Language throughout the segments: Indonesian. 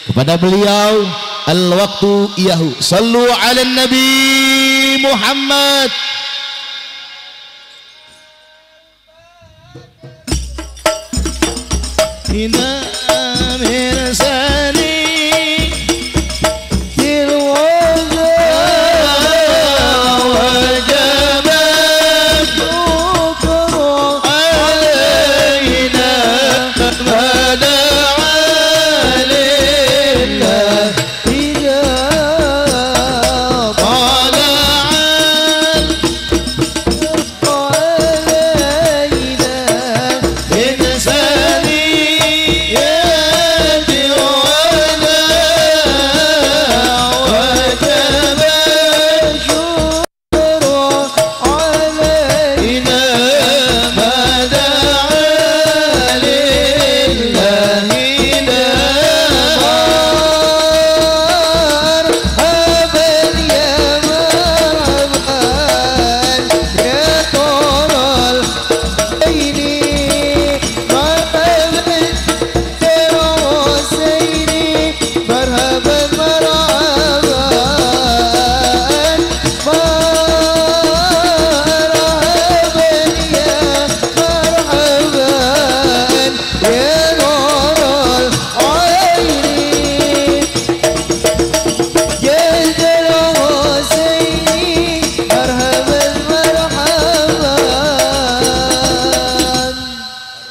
kepada beliau al-waqtu iyahu sallu ala nabi Muhammad.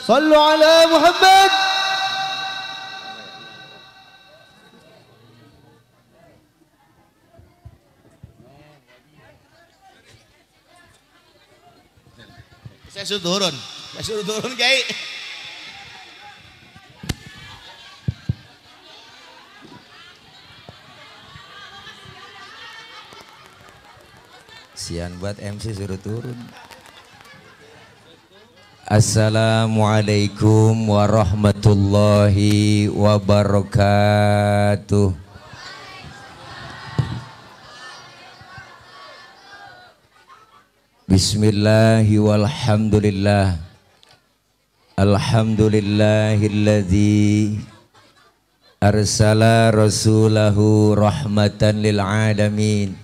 Sallu ala Muhammad. Saya suruh turun Kiai. Sian buat MC suruh turun. Assalamualaikum warahmatullahi wabarakatuh. Bismillahi walhamdulillah. Alhamdulillahilladzi arsala rasulahu rahmatan lil alamin.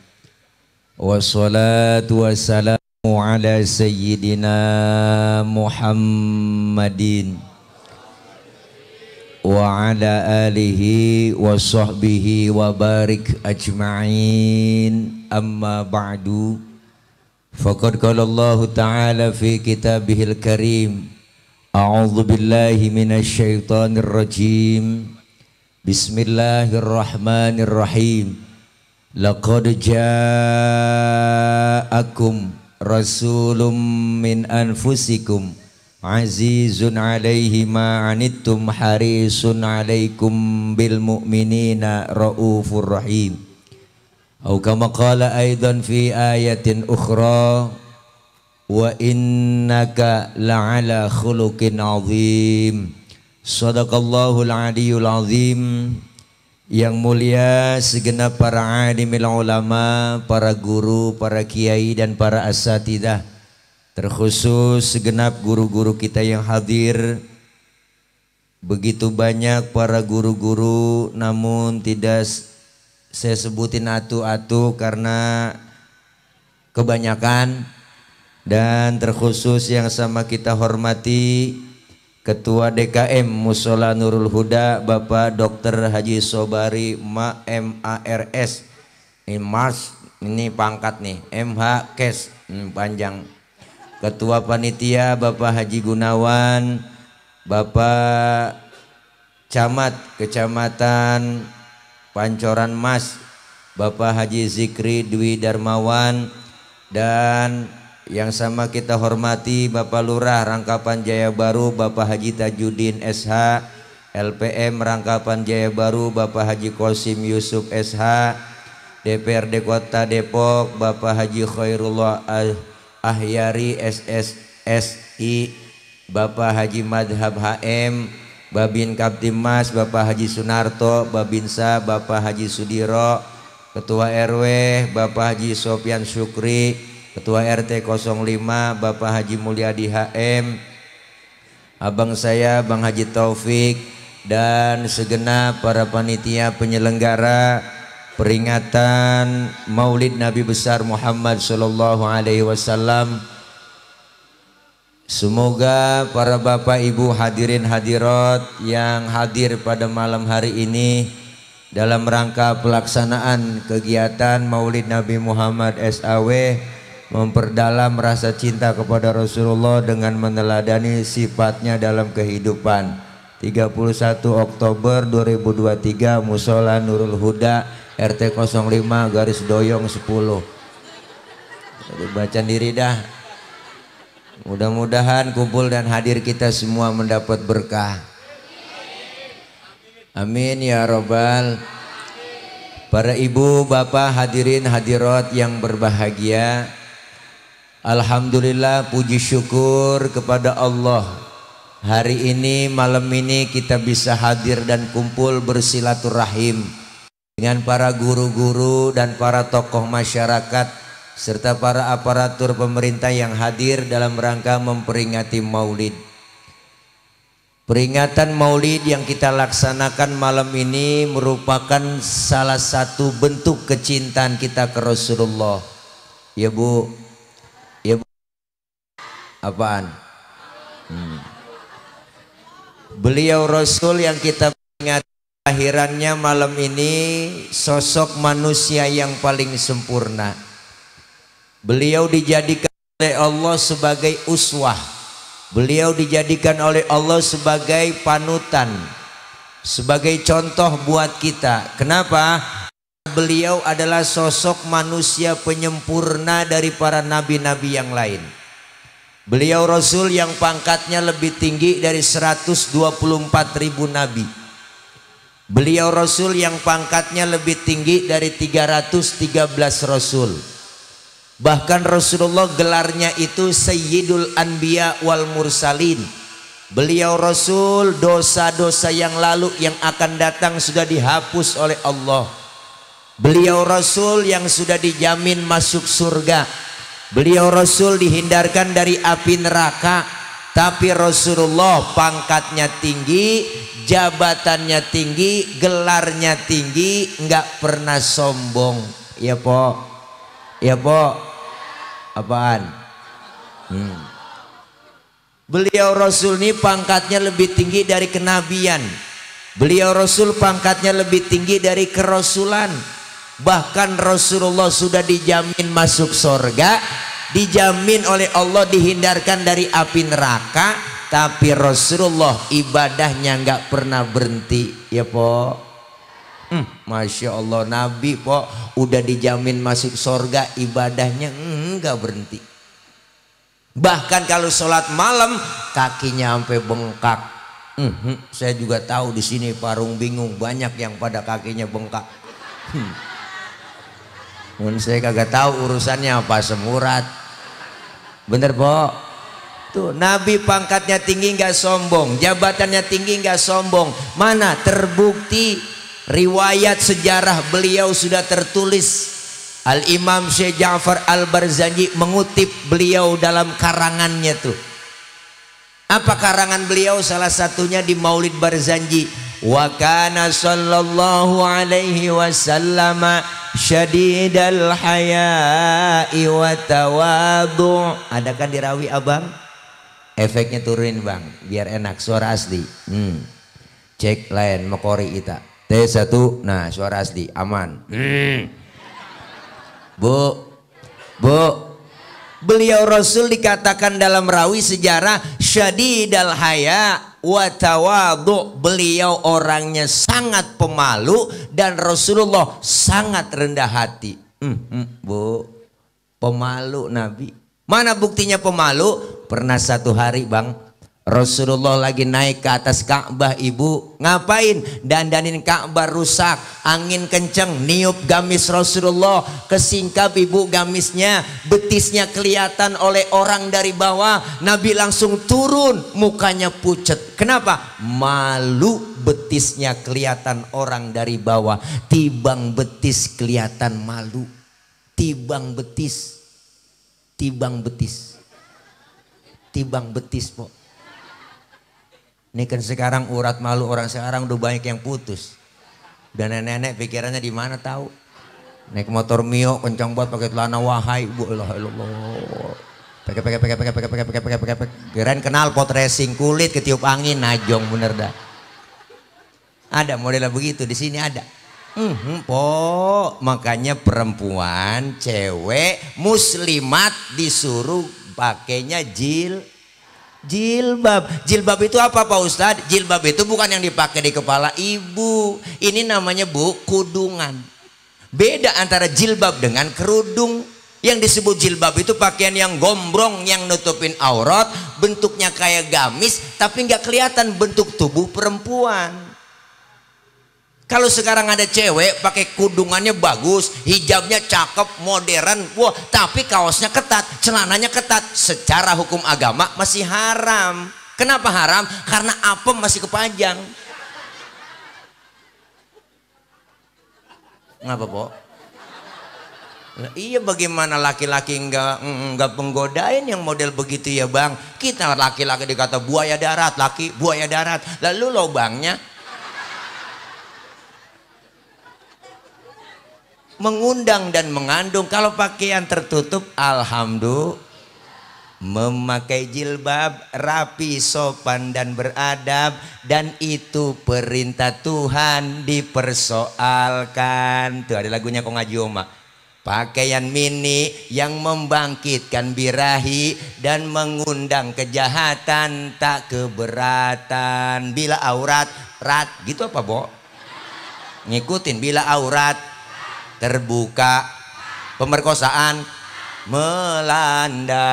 Wassalatu wassalamu ala sayyidina Muhammadin wa ala alihi wa sahbihi wa barik ajma'in. Amma ba'du, faqad qala Allah ta'ala fi kitabihil karim, a'udzu billahi minasy syaithanir rajim, bismillahirrahmanirrahim. Laqad ja'akum rasulun min anfusikum azizun alaihi ma anittum harisun alaikum bil mu'minina raufur rahim. Atau kama qala aidan fi ayatin ukhra, wa innaka la'ala khuluqin azim. Sadaqallahul aliyul azim. Yang mulia segenap para alimil ulama, para guru, para kiai dan para asatidah, terkhusus segenap guru-guru kita yang hadir. Begitu banyak para guru-guru, namun tidak saya sebutin atu-atu karena kebanyakan. Dan terkhusus yang sama kita hormati Ketua DKM Mushola Nurul Huda Bapak Dr. Haji Sobari MARS ini pangkat nih, MH Kes panjang. Ketua Panitia Bapak Haji Gunawan, Bapak Camat Kecamatan Pancoran Mas Bapak Haji Zikri Dwi Darmawan, dan yang sama kita hormati Bapak Lurah Rangkapan Jaya Baru Bapak Haji Tajudin SH, LPM Rangkapan Jaya Baru Bapak Haji Qasim Yusuf SH, DPRD Kota Depok Bapak Haji Khairullah Ahyari SSSI, Bapak Haji Madhab HM, Babin Kaptimas Bapak Haji Sunarto, Babinsa Bapak Haji Sudiro, Ketua RW Bapak Haji Sopyan Syukri, Ketua RT 05 Bapak Haji Mulyadi HM, abang saya Bang Haji Taufik, dan segenap para panitia penyelenggara peringatan Maulid Nabi besar Muhammad sallallahu alaihi wasallam. Semoga para bapak ibu hadirin hadirat yang hadir pada malam hari ini dalam rangka pelaksanaan kegiatan Maulid Nabi Muhammad SAW memperdalam rasa cinta kepada Rasulullah dengan meneladani sifatnya dalam kehidupan. 31 Oktober 2023 Musola Nurul Huda RT 05 garis doyong 10. Jadi baca diri dah. Mudah-mudahan kumpul dan hadir kita semua mendapat berkah. Amin ya robbal. Para ibu, bapak, hadirin hadirat yang berbahagia, alhamdulillah, puji syukur kepada Allah. Hari ini, malam ini kita bisa hadir dan kumpul bersilaturahim dengan para guru-guru dan para tokoh masyarakat serta para aparatur pemerintah yang hadir dalam rangka memperingati Maulid. Peringatan Maulid yang kita laksanakan malam ini merupakan salah satu bentuk kecintaan kita ke Rasulullah. Ya Bu, ya Bu. Apaan? Beliau Rasul yang kita ingat kelahirannya malam ini, sosok manusia yang paling sempurna. Beliau dijadikan oleh Allah sebagai uswah. Beliau dijadikan oleh Allah sebagai panutan, sebagai contoh buat kita. Kenapa? Beliau adalah sosok manusia penyempurna dari para nabi-nabi yang lain. Beliau Rasul yang pangkatnya lebih tinggi dari 124.000 nabi. Beliau Rasul yang pangkatnya lebih tinggi dari 313 Rasul. Bahkan Rasulullah gelarnya itu Sayyidul Anbiya wal Mursalin. Beliau Rasul, dosa-dosa yang lalu yang akan datang sudah dihapus oleh Allah. Beliau Rasul yang sudah dijamin masuk surga. Beliau Rasul dihindarkan dari api neraka. Tapi Rasulullah pangkatnya tinggi, jabatannya tinggi, gelarnya tinggi, nggak pernah sombong. Ya po, ya po, apaan? Beliau Rasul ini pangkatnya lebih tinggi dari kenabian. Beliau Rasul pangkatnya lebih tinggi dari kerasulan. Bahkan Rasulullah sudah dijamin masuk surga, dijamin oleh Allah dihindarkan dari api neraka. Tapi Rasulullah ibadahnya nggak pernah berhenti. Ya po, Masya Allah, Nabi po udah dijamin masuk surga, ibadahnya nggak berhenti. Bahkan kalau sholat malam kakinya sampai bengkak. Saya juga tahu di sini Parung bingung, banyak yang pada kakinya bengkak. Saya kagak tahu urusannya apa semurat. Bener po? Tuh Nabi pangkatnya tinggi nggak sombong, jabatannya tinggi nggak sombong. Mana terbukti riwayat sejarah beliau sudah tertulis. Al Imam Syekh Ja'far Al Barzanji mengutip beliau dalam karangannya tuh. Apa karangan beliau? Salah satunya di Maulid Barzanji. Wa kana sallallahu alaihi wasallam syadidal haya'i wa tawadu'. Ada kan dirawi abang? Efeknya turunin bang biar enak, suara asli. Cek lain mekori ita T1. Nah suara asli aman. Bu, beliau Rasul dikatakan dalam rawi sejarah syadidal haya wa tawadu'. Beliau orangnya sangat pemalu dan Rasulullah sangat rendah hati. Bu, pemalu Nabi. Mana buktinya pemalu? Pernah satu hari bang, Rasulullah lagi naik ke atas Ka'bah ibu. Ngapain? Dandanin Ka'bah rusak, angin kenceng, niup gamis Rasulullah, kesingkap ibu gamisnya, betisnya kelihatan oleh orang dari bawah. Nabi langsung turun, mukanya pucet. Kenapa? Malu betisnya kelihatan orang dari bawah. Tibang betis kelihatan malu. Tibang betis. Tibang betis. Tibang betis po. Ini kan sekarang urat malu orang sekarang udah banyak yang putus. Dan nenek-nenek pikirannya di mana tahu? Naik motor Mio kencang banget pakai celana wahai, bu ilah ilallah. Pakai. Kirain kenal pot racing, kulit ketiup angin, najong bener dah. Ada modelnya begitu di sini ada. Po, makanya perempuan, cewek, muslimat disuruh pakainya jilbab. Jilbab itu apa Pak Ustadz? Jilbab itu bukan yang dipakai di kepala ibu. Ini namanya bu, kudungan. Beda antara jilbab dengan kerudung. Yang disebut jilbab itu pakaian yang gombrong, yang nutupin aurat, bentuknya kayak gamis, tapi nggak kelihatan bentuk tubuh perempuan. Kalau sekarang ada cewek pakai kudungannya bagus, hijabnya cakep, modern, wah, tapi kaosnya ketat, celananya ketat, secara hukum agama masih haram. Kenapa haram? Karena apem masih kepanjang. Ngapa, Po? Nah, iya, bagaimana laki-laki enggak penggodain yang model begitu ya Bang? Kita laki-laki dikata buaya darat, laki buaya darat. Lalu lobangnya mengundang dan mengandung. Kalau pakaian tertutup, alhamdulillah. Memakai jilbab rapi, sopan dan beradab, dan itu perintah Tuhan dipersoalkan. Tuh ada lagunya kok ngaji Oma. Pakaian mini yang membangkitkan birahi dan mengundang kejahatan tak keberatan. Bila aurat rat, gitu apa Bo? Ngikutin, bila aurat terbuka, pemerkosaan melanda.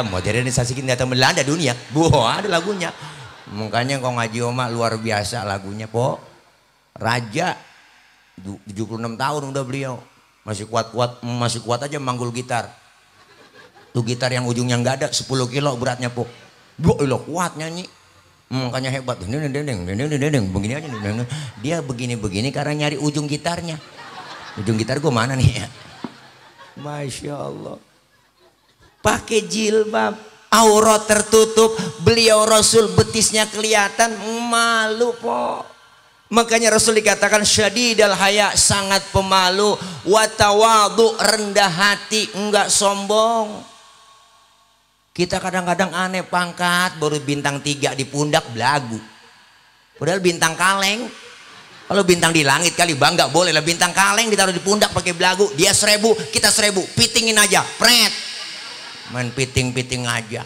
Modernisasi kita datang melanda dunia. Ada lagunya. Makanya kau ngaji Oma luar biasa lagunya Po. Raja 76 tahun udah beliau. Masih kuat aja manggul gitar. Tuh gitar yang ujungnya nggak ada, 10 kilo beratnya Po. Kuat nyanyi. Makanya hebat. Begini aja. Dia begini karena nyari ujung gitarnya. Ujung gitar gue mana nih ya? Masya Allah. Pakai jilbab, aurat tertutup, beliau Rasul betisnya kelihatan, malu Po. Makanya Rasul dikatakan syadidal haya, sangat pemalu, watawadu, rendah hati, enggak sombong. Kita kadang-kadang aneh, pangkat baru bintang 3 di pundak belagu. Padahal bintang kaleng. Kalau bintang di langit kali bangga boleh lah, bintang kaleng ditaruh di pundak pakai belagu. Dia 1000, kita 1000, pitingin aja, pret. Main piting aja.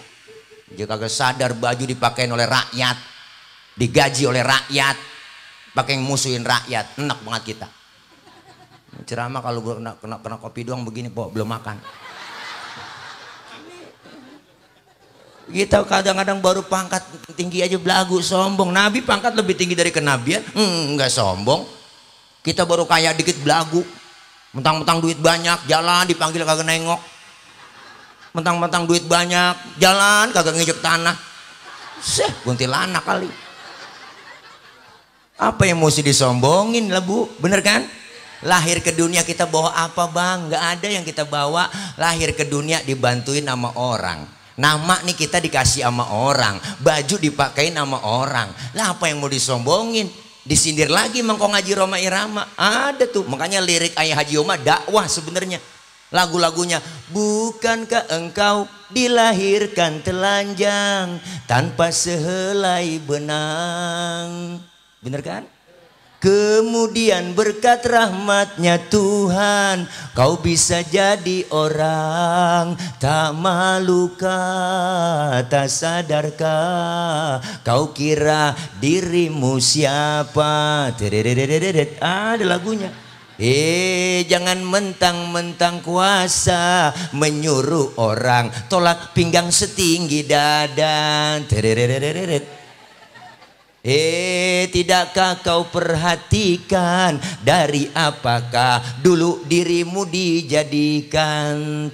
Dia kagak sadar baju dipakein oleh rakyat, digaji oleh rakyat, pakai musuhin rakyat. Enak banget kita. Ceramah kalau gue kena kopi doang begini Po, belum makan. Kita kadang-kadang baru pangkat tinggi aja belagu, sombong. Nabi pangkat lebih tinggi dari kenabian, enggak sombong. Kita baru kaya dikit belagu, mentang-mentang duit banyak, jalan dipanggil kagak nengok. Mentang-mentang duit banyak, jalan kagak ngejek tanah. Kuntilanak kali. Apa yang mesti disombongin lah Bu, bener kan? Lahir ke dunia kita bawa apa Bang? Nggak ada yang kita bawa. Lahir ke dunia dibantuin sama orang. Nama nih kita dikasih sama orang, baju dipakein sama orang. Lah apa yang mau disombongin? Disindir lagi mangko ngaji Roma Irama. Ada tuh, makanya lirik Ayah Haji Oma dakwah sebenarnya. Lagu-lagunya, bukankah engkau dilahirkan telanjang tanpa sehelai benang? Bener kan? Kemudian berkat rahmatnya Tuhan, kau bisa jadi orang tak malukah, tak sadarkah, kau kira dirimu siapa? Ada lagunya. Jangan mentang-mentang kuasa menyuruh orang tolak pinggang setinggi dada. Tidakkah kau perhatikan dari apakah dulu dirimu dijadikan?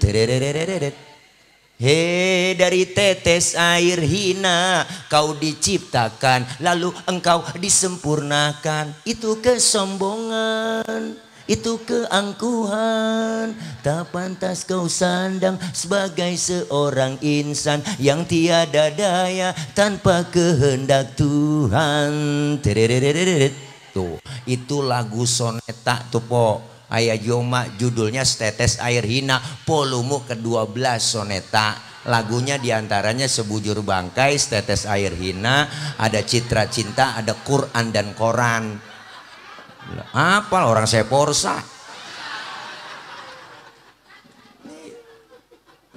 Dari tetes air hina kau diciptakan, lalu engkau disempurnakan. Itu kesombongan. itu keangkuhan, tak pantas kau sandang sebagai seorang insan yang tiada daya tanpa kehendak Tuhan. Tuh, itu lagu soneta tuh po. Ayah Joma judulnya Setetes Air Hina, volume ke-12 soneta. Lagunya diantaranya Sebujur Bangkai, Setetes Air Hina, ada Citra Cinta, ada Quran dan Koran. Apa orang saya porsa.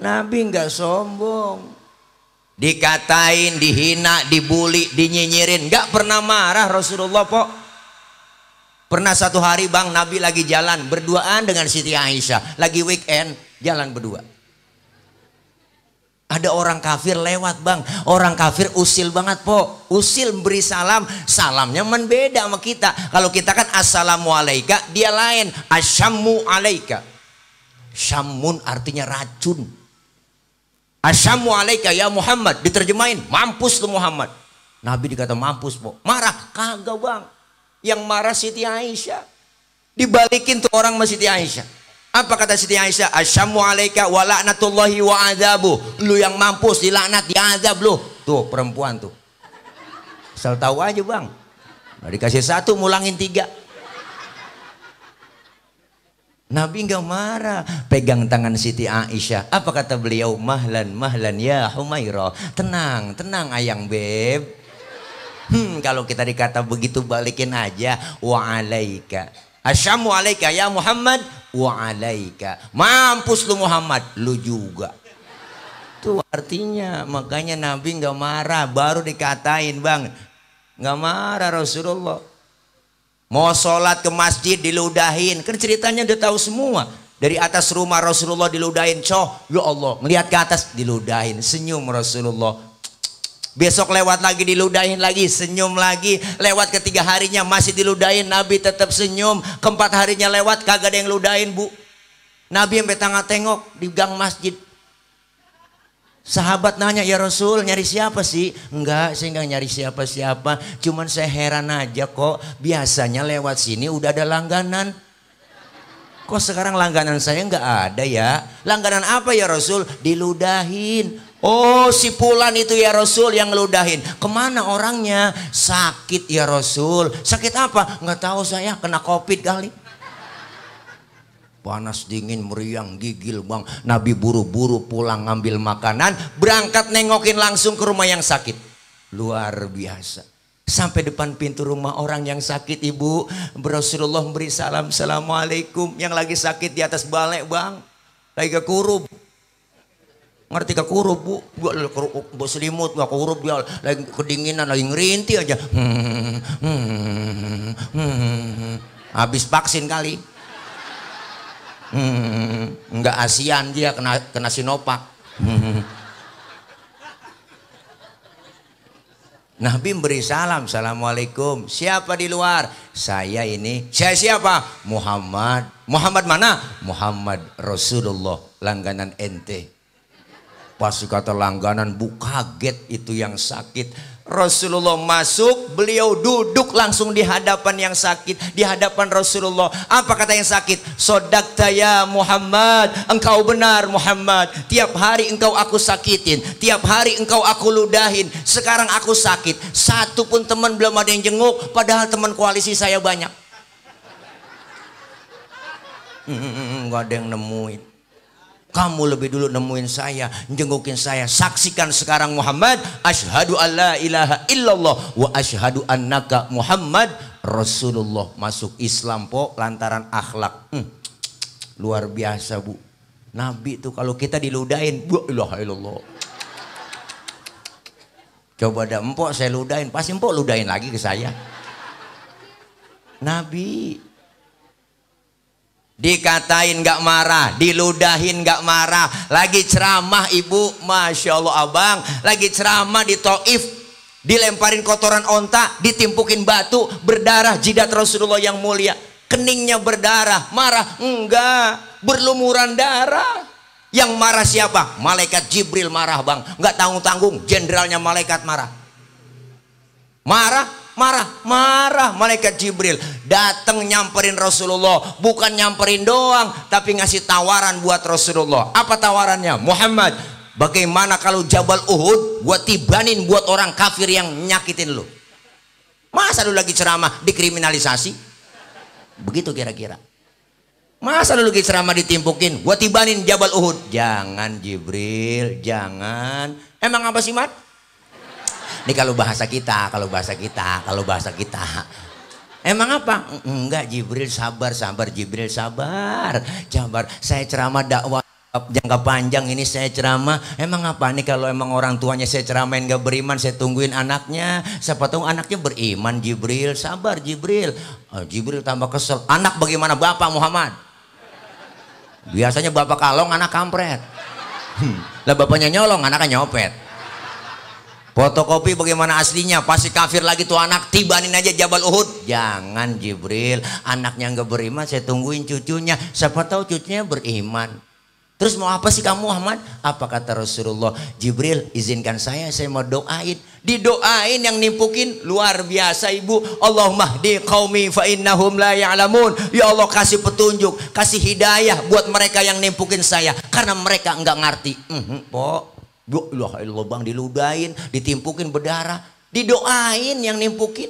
Nabi nggak sombong, dikatain, dihina, dibully, dinyinyirin, nggak pernah marah Rasulullah po. Pernah satu hari bang, Nabi lagi jalan berduaan dengan Siti Aisyah, lagi weekend jalan berdua. Ada orang kafir lewat bang, orang kafir usil banget po, usil beri salam, salamnya beda sama kita. Kalau kita kan assalamualaikum, dia lain asyammu alaika. Syamun artinya racun. Asyammu alaika ya Muhammad, diterjemahin mampus lu Muhammad. Nabi dikata mampus po, marah kagak bang. Yang marah Siti Aisyah, dibalikin tuh orang sama Siti Aisyah. Apa kata Siti Aisyah? Asyammu alaika wa la'natullahi wa adzabu. Lu yang mampus, dilaknat, diazab lu. Tuh perempuan tuh. Asal tahu aja bang. Nah, dikasih satu mulangin 3. Nabi nggak marah, pegang tangan Siti Aisyah. Apa kata beliau? Mahlan mahlan ya Humairah. Tenang, tenang ayang beb. Kalau kita dikata begitu balikin aja. Wa alaika. Asyammu alaika ya Muhammad wa alaika. Mampus lu Muhammad, lu juga. Itu artinya, makanya Nabi nggak marah, baru dikatain bang. Nggak marah Rasulullah. Mau sholat ke masjid diludahin, kan ceritanya udah tahu semua. Dari atas rumah Rasulullah diludahin, ya Allah, ngelihat ke atas diludahin, senyum Rasulullah. Besok lewat lagi diludahin lagi, senyum lagi. Lewat ketiga harinya masih diludahin, Nabi tetap senyum. Keempat harinya lewat kagak ada yang ludahin bu. Nabi sampai tengah tengok di gang masjid. Sahabat nanya, ya Rasul nyari siapa sih? Enggak, saya enggak nyari siapa-siapa. Cuman saya heran aja kok, biasanya lewat sini udah ada langganan. Kok sekarang langganan saya enggak ada ya? Langganan apa ya Rasul? Diludahin. Oh si Fulan itu ya Rasul yang ngeludahin. Kemana orangnya? Sakit ya Rasul. Sakit apa? Nggak tahu saya, kena COVID kali. Panas dingin meriang gigil bang. Nabi buru-buru pulang ngambil makanan, berangkat nengokin langsung ke rumah yang sakit. Luar biasa. Sampai depan pintu rumah orang yang sakit ibu, Rasulullah memberi salam, assalamualaikum. Yang lagi sakit di atas balai bang, lagi kekurub. Ngerti kekurub bu, bu selimut gak kurub dia lagi kedinginan, lagi ngerintih aja. Habis vaksin kali. Enggak ASEAN dia kena Sinovac. Nabi beri salam, assalamualaikum. Siapa di luar? Saya ini. Saya siapa? Muhammad. Muhammad mana? Muhammad Rasulullah, langganan ente. Pas kata langganan bu, kaget itu yang sakit. Rasulullah masuk, beliau duduk langsung di hadapan yang sakit, di hadapan Rasulullah. Apa kata yang sakit? Sodakta ya Muhammad, engkau benar Muhammad. Tiap hari engkau aku sakitin, tiap hari engkau aku ludahin. Sekarang aku sakit, satu pun teman belum ada yang jenguk, padahal teman koalisi saya banyak. Nggak ada yang nemuin. Kamu lebih dulu nemuin saya, jengukin saya. Saksikan sekarang Muhammad, asyhadu alla ilaha illallah wa asyhadu annaka Muhammad Rasulullah. Masuk Islam po lantaran akhlak. Luar biasa bu. Nabi tuh kalau kita diludahin, la ilaha illallah. Coba ada empok saya ludahin, pasti empok ludahin lagi ke saya. Nabi dikatain gak marah, diludahin gak marah. Lagi ceramah ibu, masya Allah abang, lagi ceramah di Taif, dilemparin kotoran onta, ditimpukin batu, berdarah jidat Rasulullah yang mulia, keningnya berdarah. Marah? Enggak, berlumuran darah. Yang marah siapa? Malaikat Jibril marah bang, nggak tanggung-tanggung, jenderalnya malaikat marah. Marah, marah malaikat Jibril datang nyamperin Rasulullah, bukan nyamperin doang tapi ngasih tawaran buat Rasulullah. Apa tawarannya? Muhammad, bagaimana kalau Jabal Uhud gua tibanin buat orang kafir yang nyakitin lu? Masa lu lagi ceramah dikriminalisasi? Begitu kira-kira. Masa lu lagi ceramah ditimpukin, gua tibanin Jabal Uhud? Jangan Jibril, jangan. Emang apa sih, Mat? Ini kalau bahasa kita. Emang apa? Enggak Jibril, sabar Jibril, sabar. Saya ceramah dakwah jangka panjang ini, saya ceramah. Emang apa nih kalau emang orang tuanya saya ceramain gak beriman, saya tungguin anaknya. Siapa tahu anaknya beriman. Jibril, sabar Jibril. Jibril tambah kesel. Anak bagaimana bapak Muhammad? Biasanya bapak kalong, anak kampret. Lah bapaknya nyolong, anaknya nyopet. Fotokopi bagaimana aslinya? Pasti kafir lagi tuh anak, tibanin aja Jabal Uhud. Jangan Jibril, anaknya nggak beriman, saya tungguin cucunya. Siapa tahu cucunya beriman. Terus mau apa sih kamu Muhammad? Apa kata Rasulullah? Jibril, izinkan saya mau doain. Didoain yang nimpukin luar biasa ibu. Allahumma hdi qaumi fa innahum la ya'lamun. Ya Allah kasih petunjuk, kasih hidayah buat mereka yang nimpukin saya karena mereka nggak ngerti. Pok. Allah bang, diludahin, ditimpukin berdarah, didoain yang nimpukin.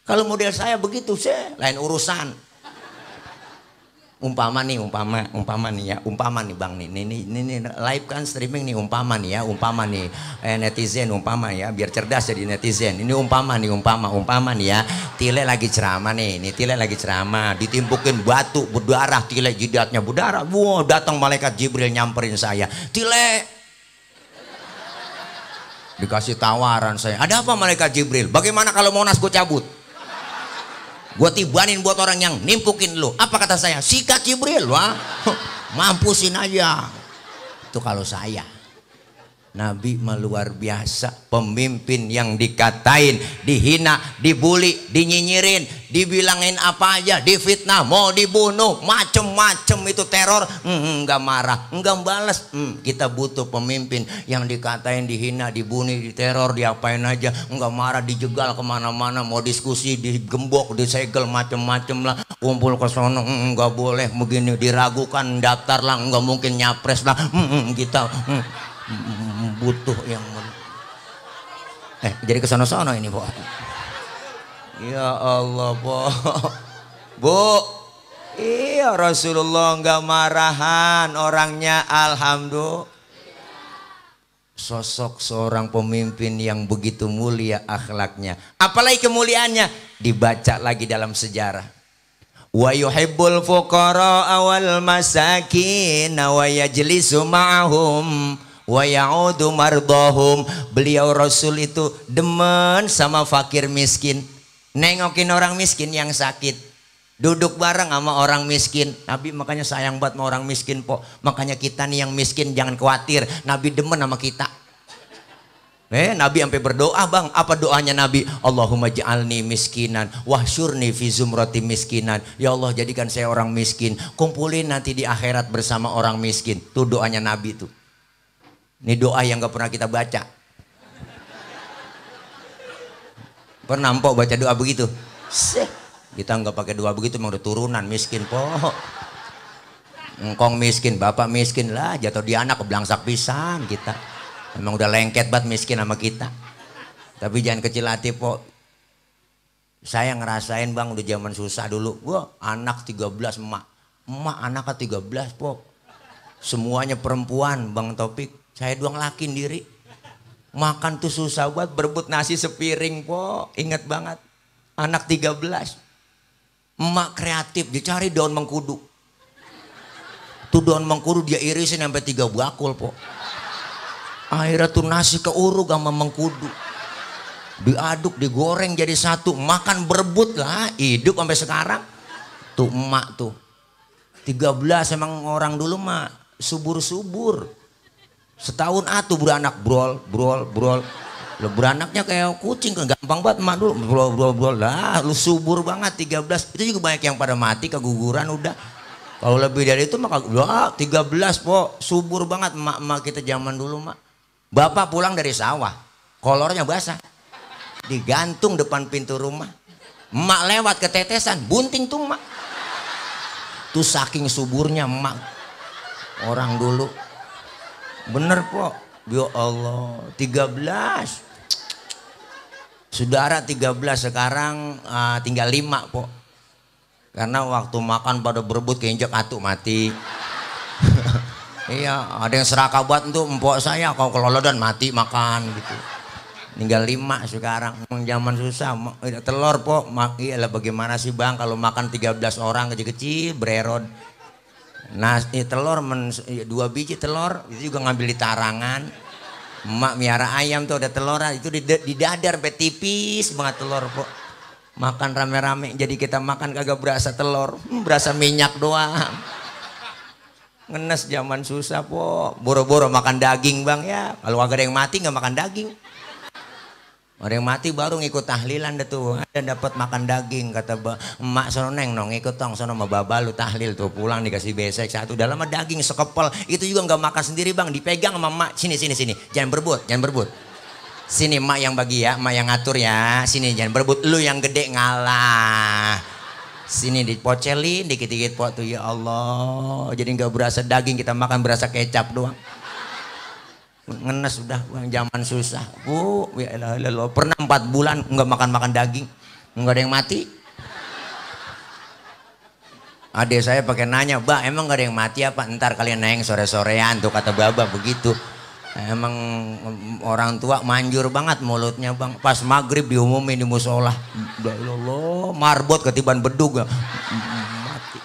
Kalau model saya begitu, saya lain urusan. Umpama nih bang ini live kan streaming nih, umpama nih netizen umpama ya, biar cerdas jadi netizen. Ini umpama nih ya, Tile lagi ceramah nih, Tile lagi ceramah, ditimpukin batu berdarah, Tile jidatnya berdarah. Wow, datang malaikat Jibril nyamperin saya, Tile. Dikasih tawaran saya. Ada apa malaikat Jibril? Bagaimana kalau Monas gue cabut? Gue tibanin buat orang yang nimpukin lu. Apa kata saya? Sikat Jibril, wah. Mampusin aja. Itu kalau saya. Nabi luar biasa, pemimpin yang dikatain, dihina, dibully, dinyinyirin, dibilangin apa aja, difitnah, mau dibunuh, macem-macem itu teror, enggak marah, enggak balas. Kita butuh pemimpin yang dikatain, dihina, dibully, diteror, diapain aja, enggak marah, dijegal kemana-mana, mau diskusi, digembok, disegel, macem-macem lah, kumpul ke sono, enggak boleh begini, diragukan, daftar lah, enggak mungkin nyapres lah, kita butuh yang jadi kesono-sono ini po. Ya Allah po. Bu, iya Rasulullah nggak marahan orangnya, alhamdulillah. Sosok seorang pemimpin yang begitu mulia akhlaknya, apalagi kemuliaannya dibaca lagi dalam sejarah. Wa yuhibbul fuqara wal masakin wa yajlisu ma'ahum wa ya'udu mardahum. Beliau Rasul itu demen sama fakir miskin, nengokin orang miskin yang sakit, duduk bareng sama orang miskin. Nabi makanya sayang banget sama orang miskin po. Makanya kita nih yang miskin jangan khawatir, Nabi demen sama kita. Nabi sampai berdoa bang. Apa doanya Nabi? Allahumma ja'alni miskinan wahsyurni fi zumrati miskinan. Ya Allah jadikan saya orang miskin, kumpulin nanti di akhirat bersama orang miskin. Tuh doanya Nabi tuh. Ini doa yang gak pernah kita baca. Pernah mpok baca doa begitu? Kita nggak pakai doa begitu, memang udah turunan miskin po. Engkong miskin, bapak miskin lah, jatuh di anak kebelangsak pisan kita. Memang udah lengket banget miskin sama kita. Tapi jangan kecil hati po. Saya ngerasain bang udah zaman susah dulu. Gua anak 13 emak anaknya 13 po. Semuanya perempuan bang Taufik. Saya doang laki diri. Makan tuh susah banget, berebut nasi sepiring po. Ingat banget. Anak 13. Emak kreatif, dicari daun mengkudu. Tuh daun mengkudu dia irisin sampai 3 bakul po. Akhirnya tuh nasi keuruk sama mengkudu. Diaduk, digoreng jadi satu. Makan berebut lah, hidup sampai sekarang. Tuh emak tuh. 13 emang orang dulu mah subur-subur. Setahun atuh beranak brol. Lo beranaknya kayak kucing, gampang banget emak dulu brol lah, lu subur banget 13. Itu juga banyak yang pada mati keguguran udah. Kalau lebih dari itu mah 13 po, subur banget emak-emak kita zaman dulu mak. Bapak pulang dari sawah, kolornya basah. digantung depan pintu rumah. Emak lewat ketetesan, bunting tuh emak. Tuh saking suburnya emak. Orang dulu. Bener po. Ya Allah, 13. Saudara 13 sekarang tinggal 5 po. Karena waktu makan pada berebut keinjak atuk mati. Iya, ada yang serakah buat untuk empok saya kalau kelolodan mati makan gitu. Tinggal 5 sekarang. Zaman susah. Telur po. Iyalah bagaimana sih bang kalau makan 13 orang kecil-kecil bererod. Nah telur 2 biji telur itu juga ngambil di tarangan. Emak miara ayam tuh ada telur itu di dadar sampai tipis banget telur po. Makan rame-rame jadi kita makan kagak berasa telur, berasa minyak doang. Ngenes zaman susah po, boro-boro makan daging bang ya. Kalau agak ada yang mati nggak makan daging. Ada yang mati baru ngikut tahlilan deh tuh. Ada dapat makan daging kata emak sono neng nong ikut tong sono sama baba lu tahlil tuh pulang dikasih besek satu dalam daging sekepel itu juga nggak makan sendiri bang dipegang sama emak sini jangan berebut sini emak yang bagi ya emak yang ngatur ya sini jangan berebut lu yang gede ngalah sini dipocelin dikit-dikit po tuh ya Allah jadi nggak berasa daging kita makan berasa kecap doang. Ngenes sudah zaman susah bu ya Allah pernah 4 bulan nggak makan daging nggak ada yang mati. Adik saya pakai nanya bah emang nggak ada yang mati apa ntar kalian naik sore-sorean tuh kata baba begitu. Emang orang tua manjur banget mulutnya bang pas maghrib diumumin di musola ya Allah marbot ketiban bedug mati.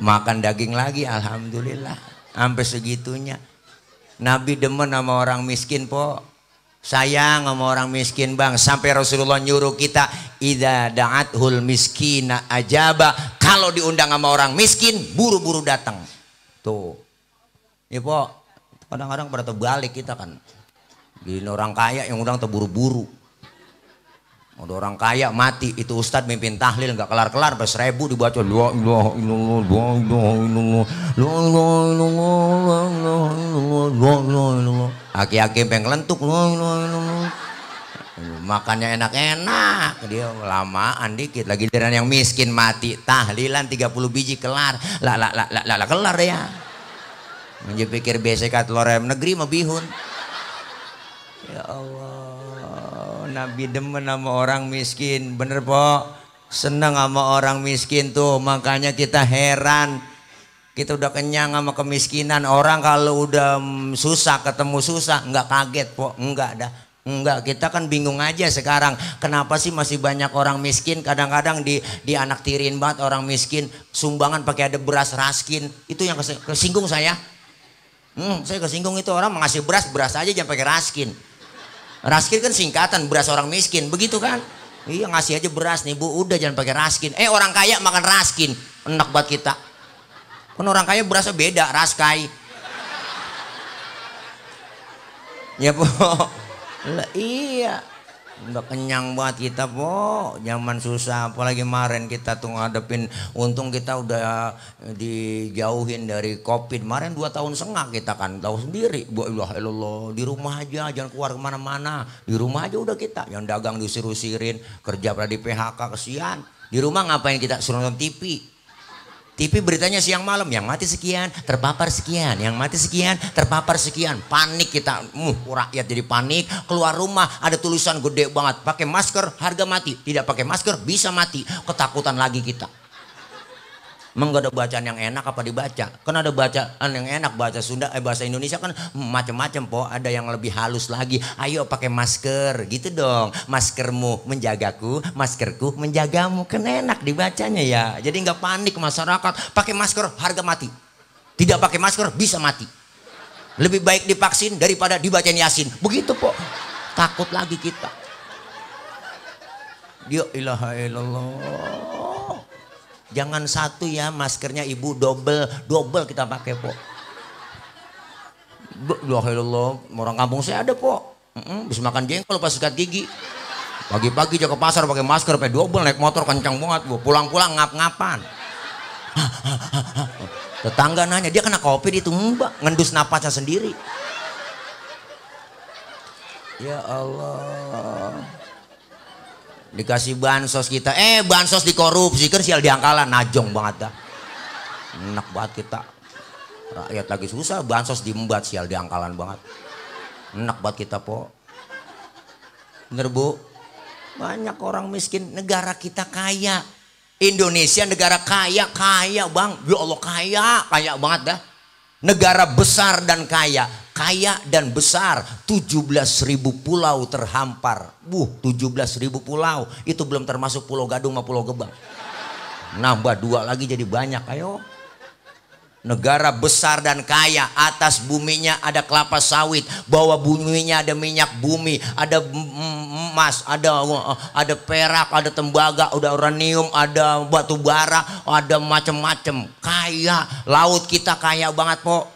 Makan daging lagi alhamdulillah. Sampai segitunya Nabi demen sama orang miskin po sayang sama orang miskin bang sampai Rasulullah nyuruh kita idza da'athul miskina ajaba kalau diundang sama orang miskin buru-buru datang tuh ya po kadang-kadang pada terbalik kita kan di orang kaya yang undang terburu-buru ada orang kaya mati itu ustadz mimpin tahlil nggak kelar-kelar pas 1000 dibaca la ilaha illallah aki-aki penglentuk makannya enak-enak dia lamaan dikit lagi giliran yang miskin mati tahlilan 30 biji kelar lah kelar ya menjepikir BCK telur ayam negeri mah bihun ya Allah. Nabi demen sama orang miskin bener po seneng sama orang miskin tuh makanya kita heran kita udah kenyang sama kemiskinan orang kalau udah susah ketemu susah nggak kaget po enggak kita kan bingung aja sekarang kenapa sih masih banyak orang miskin kadang-kadang di anak tirin banget orang miskin sumbangan pakai ada beras raskin itu yang kesinggung saya kesinggung itu orang mengasih beras aja jangan pakai raskin. Raskin kan singkatan beras orang miskin begitu kan iya ngasih aja beras nih bu udah jangan pakai raskin orang kaya makan raskin enak buat kita kan orang kaya berasnya beda raskai ya po iya udah kenyang banget kita po zaman susah apalagi kemarin kita tuh ngadepin untung kita udah dijauhin dari covid kemarin 2,5 tahun kita kan tahu sendiri bu ilah di rumah aja jangan keluar kemana-mana di rumah aja udah kita yang dagang diusir-usirin kerja pada di PHK kesian di rumah ngapain kita suruh nonton TV beritanya siang malam yang mati sekian terpapar sekian yang mati sekian terpapar sekian panik kita rakyat jadi panik keluar rumah ada tulisan gede banget pakai masker harga mati tidak pakai masker bisa mati ketakutan lagi kita emang gak ada bacaan yang enak apa dibaca kan ada bacaan yang enak bahasa Sunda bahasa Indonesia kan macam-macam po ada yang lebih halus lagi ayo pakai masker gitu dong maskermu menjagaku maskerku menjagamu kan enak dibacanya ya jadi nggak panik masyarakat pakai masker harga mati tidak pakai masker bisa mati lebih baik divaksin daripada dibacain Yasin begitu po takut lagi kita ya ilaha illallah. Jangan satu ya maskernya ibu double kita pakai po. Alhamdulillah orang kampung saya ada po. Bisa makan jengkol pas sikat gigi. Pagi-pagi aja ke pasar pakai masker pakai double naik motor kencang banget bu. Pulang-pulang ngap-ngapan. Tetangga nanya dia kena covid itu mbak ngendus napasnya sendiri. Ya Allah. Dikasih bansos kita, bansos dikorupsi kan sial diangkalan, najong banget dah. Enak banget kita. Rakyat lagi susah, bansos diembat sial diangkalan banget. Enak banget kita po. Bener bu? Banyak orang miskin, negara kita kaya. Indonesia negara kaya bang. Ya Allah kaya banget dah. Negara besar dan kaya dan besar. 17.000 pulau terhampar. 17.000 pulau. Itu belum termasuk Pulau Gadung sama Pulau Gebang. Nambah 2 lagi jadi banyak, ayo. Negara besar dan kaya, atas buminya ada kelapa sawit, bawah buminya ada minyak bumi, ada emas, ada perak, ada tembaga, ada uranium, ada batu bara, ada macam-macam. Kaya, laut kita kaya banget po.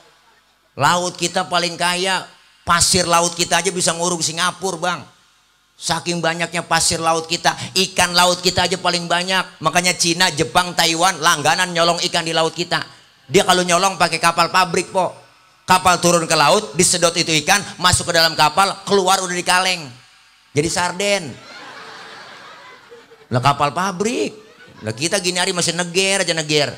Laut kita paling kaya, pasir laut kita aja bisa ngurung Singapura bang. Saking banyaknya pasir laut kita, ikan laut kita aja paling banyak. Makanya Cina, Jepang, Taiwan langganan nyolong ikan di laut kita. Dia kalau nyolong pakai kapal pabrik po. Kapal turun ke laut, disedot itu ikan, masuk ke dalam kapal, keluar udah di kaleng. Jadi sarden. Lah kapal pabrik. Lah kita gini hari masih neger aja neger.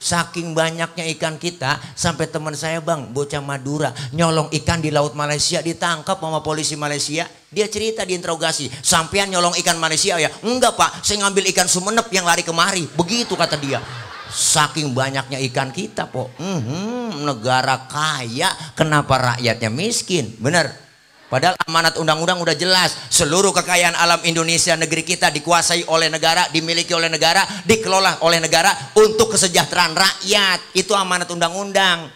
Saking banyaknya ikan kita, sampai teman saya bang, bocah Madura, nyolong ikan di laut Malaysia, ditangkap sama polisi Malaysia. Dia cerita diinterogasi, sampean nyolong ikan Malaysia ya? Enggak pak, saya ngambil ikan Sumenep yang lari kemari. Begitu kata dia. Saking banyaknya ikan kita po. Negara kaya, kenapa rakyatnya miskin? Bener. Padahal amanat undang-undang udah jelas, seluruh kekayaan alam Indonesia negeri kita dikuasai oleh negara, dimiliki oleh negara, dikelola oleh negara untuk kesejahteraan rakyat. Itu amanat undang-undang.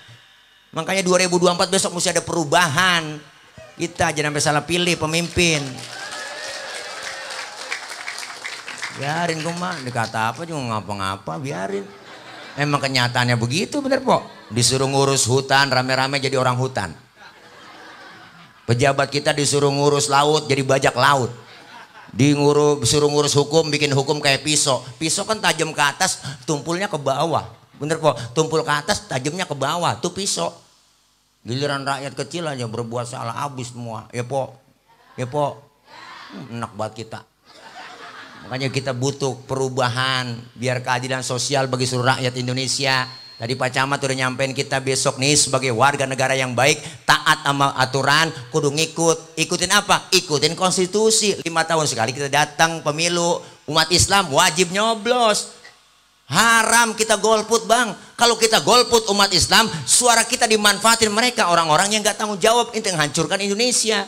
Makanya 2024 besok mesti ada perubahan. Kita jangan sampai salah pilih pemimpin. Biarin kumah, dikata apa juga ngapa-ngapa, biarin. Emang kenyataannya begitu bener po. Disuruh ngurus hutan, rame-rame jadi orang hutan. Pejabat kita disuruh ngurus laut jadi bajak laut. Disuruh ngurus hukum, bikin hukum kayak pisau. Pisau kan tajam ke atas, tumpulnya ke bawah. Bener po, tumpul ke atas, tajamnya ke bawah. Tuh pisau. Giliran rakyat kecil aja berbuat salah, habis semua. Ya po, ya po. Enak banget kita. Makanya kita butuh perubahan biar keadilan sosial bagi seluruh rakyat Indonesia. Tadi Pak Camat udah nyampein kita besok nih sebagai warga negara yang baik, taat sama aturan, kudu ngikut. Ikutin apa? Ikutin konstitusi. 5 tahun sekali kita datang pemilu. Umat Islam wajib nyoblos. Haram kita golput bang. Kalau kita golput umat Islam, suara kita dimanfaatin mereka, orang-orang yang gak tanggung jawab, itu yang hancurkan Indonesia.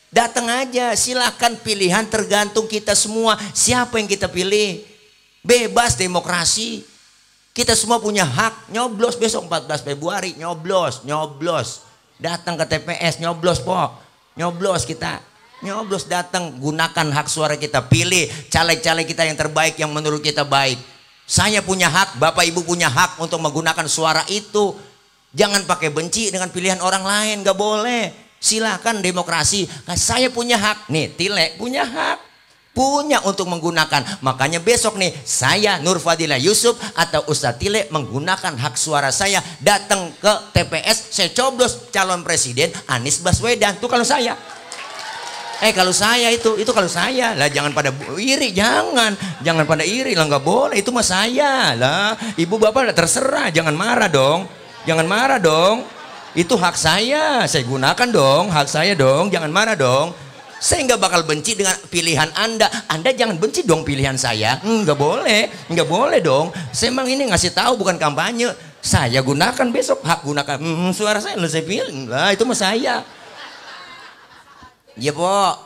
Datang aja, silahkan, pilihan tergantung kita semua. Siapa yang kita pilih? Bebas demokrasi. Kita semua punya hak nyoblos besok 14 Februari nyoblos. Datang ke TPS nyoblos po. Nyoblos kita. Nyoblos datang, gunakan hak suara kita, pilih caleg-caleg kita yang terbaik yang menurut kita baik. Saya punya hak, Bapak Ibu punya hak untuk menggunakan suara itu. Jangan pakai benci dengan pilihan orang lain, gak boleh. Silahkan demokrasi. Saya punya hak. Nih, Tile punya hak. Punya untuk menggunakan. Makanya besok nih saya Nur Fadilah Yusuf atau Ustadz Tile menggunakan hak suara saya, datang ke TPS, saya coblos calon presiden Anies Baswedan. Itu kalau saya. Kalau saya itu kalau saya lah, jangan pada iri, jangan pada iri lah, nggak boleh, itu mah saya lah. Ibu bapak terserah, jangan marah dong, itu hak saya gunakan dong, hak saya dong, jangan marah dong. Saya nggak bakal benci dengan pilihan Anda jangan benci dong pilihan saya. Nggak boleh dong. Saya emang ini ngasih tahu, bukan kampanye. Saya gunakan besok hak gunakan suara saya, saya pilih lah, itu mah saya. Ya po,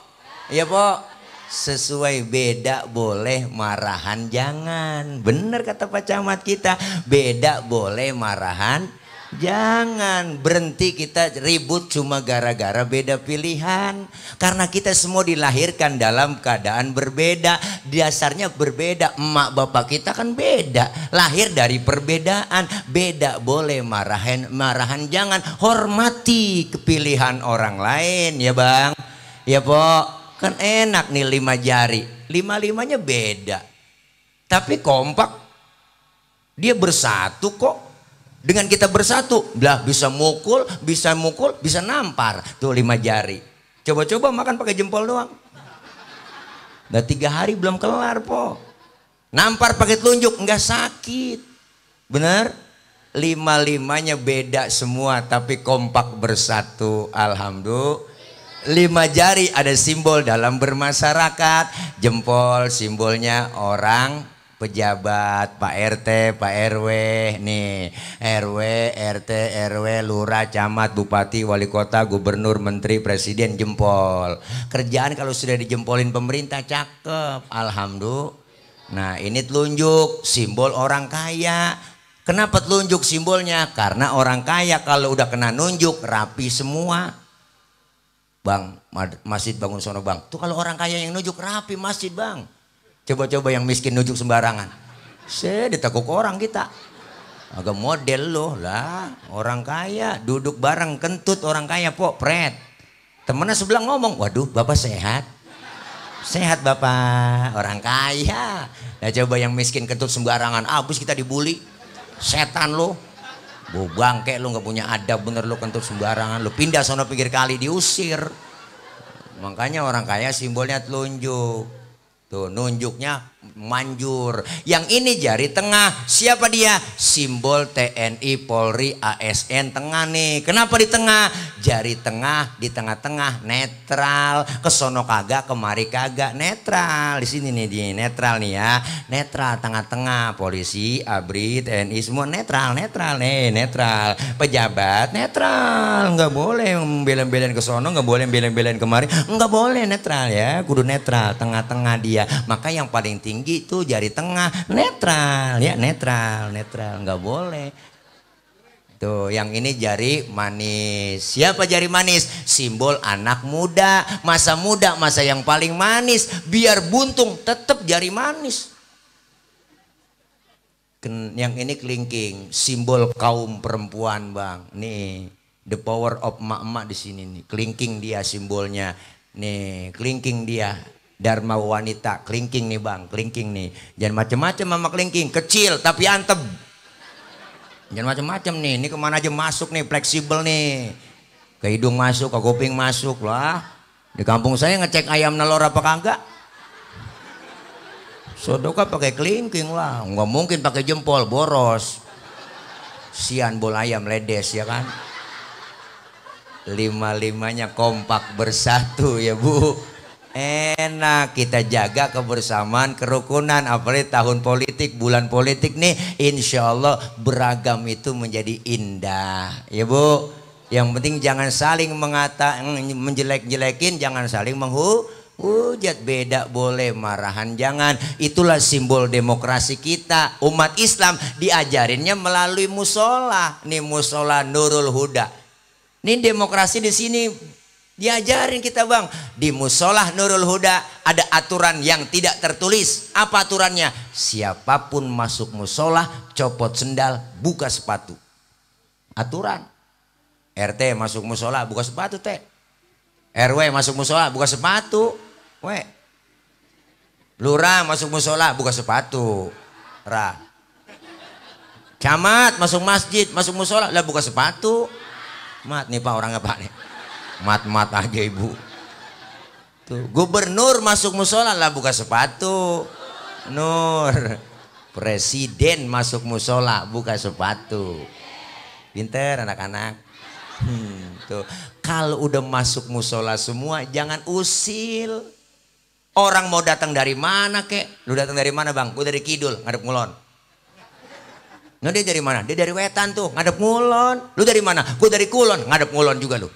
sesuai beda boleh, marahan jangan. Bener kata Pak Camat kita, beda boleh, marahan jangan. Berhenti kita ribut cuma gara-gara beda pilihan. Karena kita semua dilahirkan dalam keadaan berbeda, dasarnya berbeda. Emak bapak kita kan beda, lahir dari perbedaan. Beda boleh, marahan jangan. Hormati kepilihan orang lain ya bang. Ya po, kan enak nih 5 jari, 5-5-nya beda, tapi kompak, dia bersatu kok. Dengan kita bersatu, lah bisa mukul, bisa nampar. Tuh 5 jari. Coba-coba makan pakai jempol doang. Udah 3 hari belum kelar po. Nampar pakai telunjuk nggak sakit. Bener? 5-5-nya beda semua tapi kompak bersatu. Alhamdulillah. 5 jari ada simbol dalam bermasyarakat. Jempol simbolnya orang, pejabat, Pak RT, Pak RW, nih RW, RT, RW, lurah, camat, bupati, wali kota, gubernur, menteri, presiden, jempol. Kerjaan kalau sudah dijempolin pemerintah cakep, alhamdulillah. Nah ini telunjuk, simbol orang kaya. Kenapa telunjuk simbolnya? Karena orang kaya kalau udah kena nunjuk rapi semua. Bang, masjid bangun sono bang. Tuh kalau orang kaya yang nunjuk rapi masjid bang. Coba-coba yang miskin nunjuk sembarangan. Ditekuk orang kita. Agak model loh lah. Orang kaya duduk bareng kentut orang kaya po pret. Temennya sebelah ngomong, waduh bapak sehat. Sehat bapak, orang kaya. Nah coba yang miskin kentut sembarangan, abis kita dibully. Setan lo. Bu bangke lu nggak punya adab bener lu kentut sembarangan, lu pindah sono pinggir kali diusir. Makanya orang kaya simbolnya telunjuk. Tuh nunjuknya manjur. Yang ini jari tengah. Siapa dia? Simbol TNI, Polri, ASN tengah nih. Kenapa di tengah? Jari tengah di tengah-tengah netral. Kesono kagak, kemari kagak, netral. Di sini nih di netral nih ya. Netral tengah-tengah. Polisi, ABRI, TNI semua netral nih, netral. Pejabat netral. Nggak boleh belen-belen ke sono, nggak boleh belen-belen kemari. Nggak boleh netral ya. Kudu netral, tengah-tengah dia. Maka yang paling tinggi itu jari tengah netral ya, netral nggak boleh. Tuh yang ini jari manis. Siapa jari manis? Simbol anak muda, masa yang paling manis. Biar buntung tetap jari manis. Yang ini kelingking, simbol kaum perempuan bang. Nih the power of emak-emak di sini nih. Kelingking dia simbolnya. Nih kelingking dia. Dharma wanita, kelingking nih bang, kelingking nih. Jangan macem-macem sama kelingking, kecil tapi antep. Jangan macem-macem nih, ini kemana aja masuk nih, fleksibel nih. Ke hidung masuk, ke kuping masuk lah. Di kampung saya ngecek ayam nelor apa kagak. Sodoka pakai kelingking lah, nggak mungkin pakai jempol, boros. Sian bol ayam ledes ya kan. 5-5-nya kompak bersatu ya bu. Enak kita jaga kebersamaan, kerukunan, apalagi tahun politik, bulan politik nih, insya Allah beragam itu menjadi indah, ya bu. Yang penting jangan saling menjelek-jelekin, jangan saling menghujat, beda boleh, marahan jangan. Itulah simbol demokrasi kita. Umat Islam diajarinnya melalui musola, nih musola Nurul Huda. Nih demokrasi di sini. Diajarin kita bang, di musolah Nurul Huda ada aturan yang tidak tertulis. Apa aturannya? Siapapun masuk musolah copot sendal, buka sepatu. Aturan. RT masuk musolah buka sepatu teh. RW masuk musolah buka sepatu. Lurah masuk musolah buka sepatu. Camat masuk masjid masuk musolah lah buka sepatu. Mat nih pak orang apa nih? Mat aja ibu. Tuh, gubernur masuk musola lah buka sepatu. Nur. Presiden masuk musola buka sepatu. Pinter anak-anak. Tuh, kalau udah masuk musola semua jangan usil. Orang mau datang dari mana kek? Lu datang dari mana bang? Gue dari Kidul ngadep ngulon. Nah dia dari mana? Dia dari Wetan tuh ngadep ngulon. Lu dari mana? Gue dari Kulon ngadep ngulon juga lu.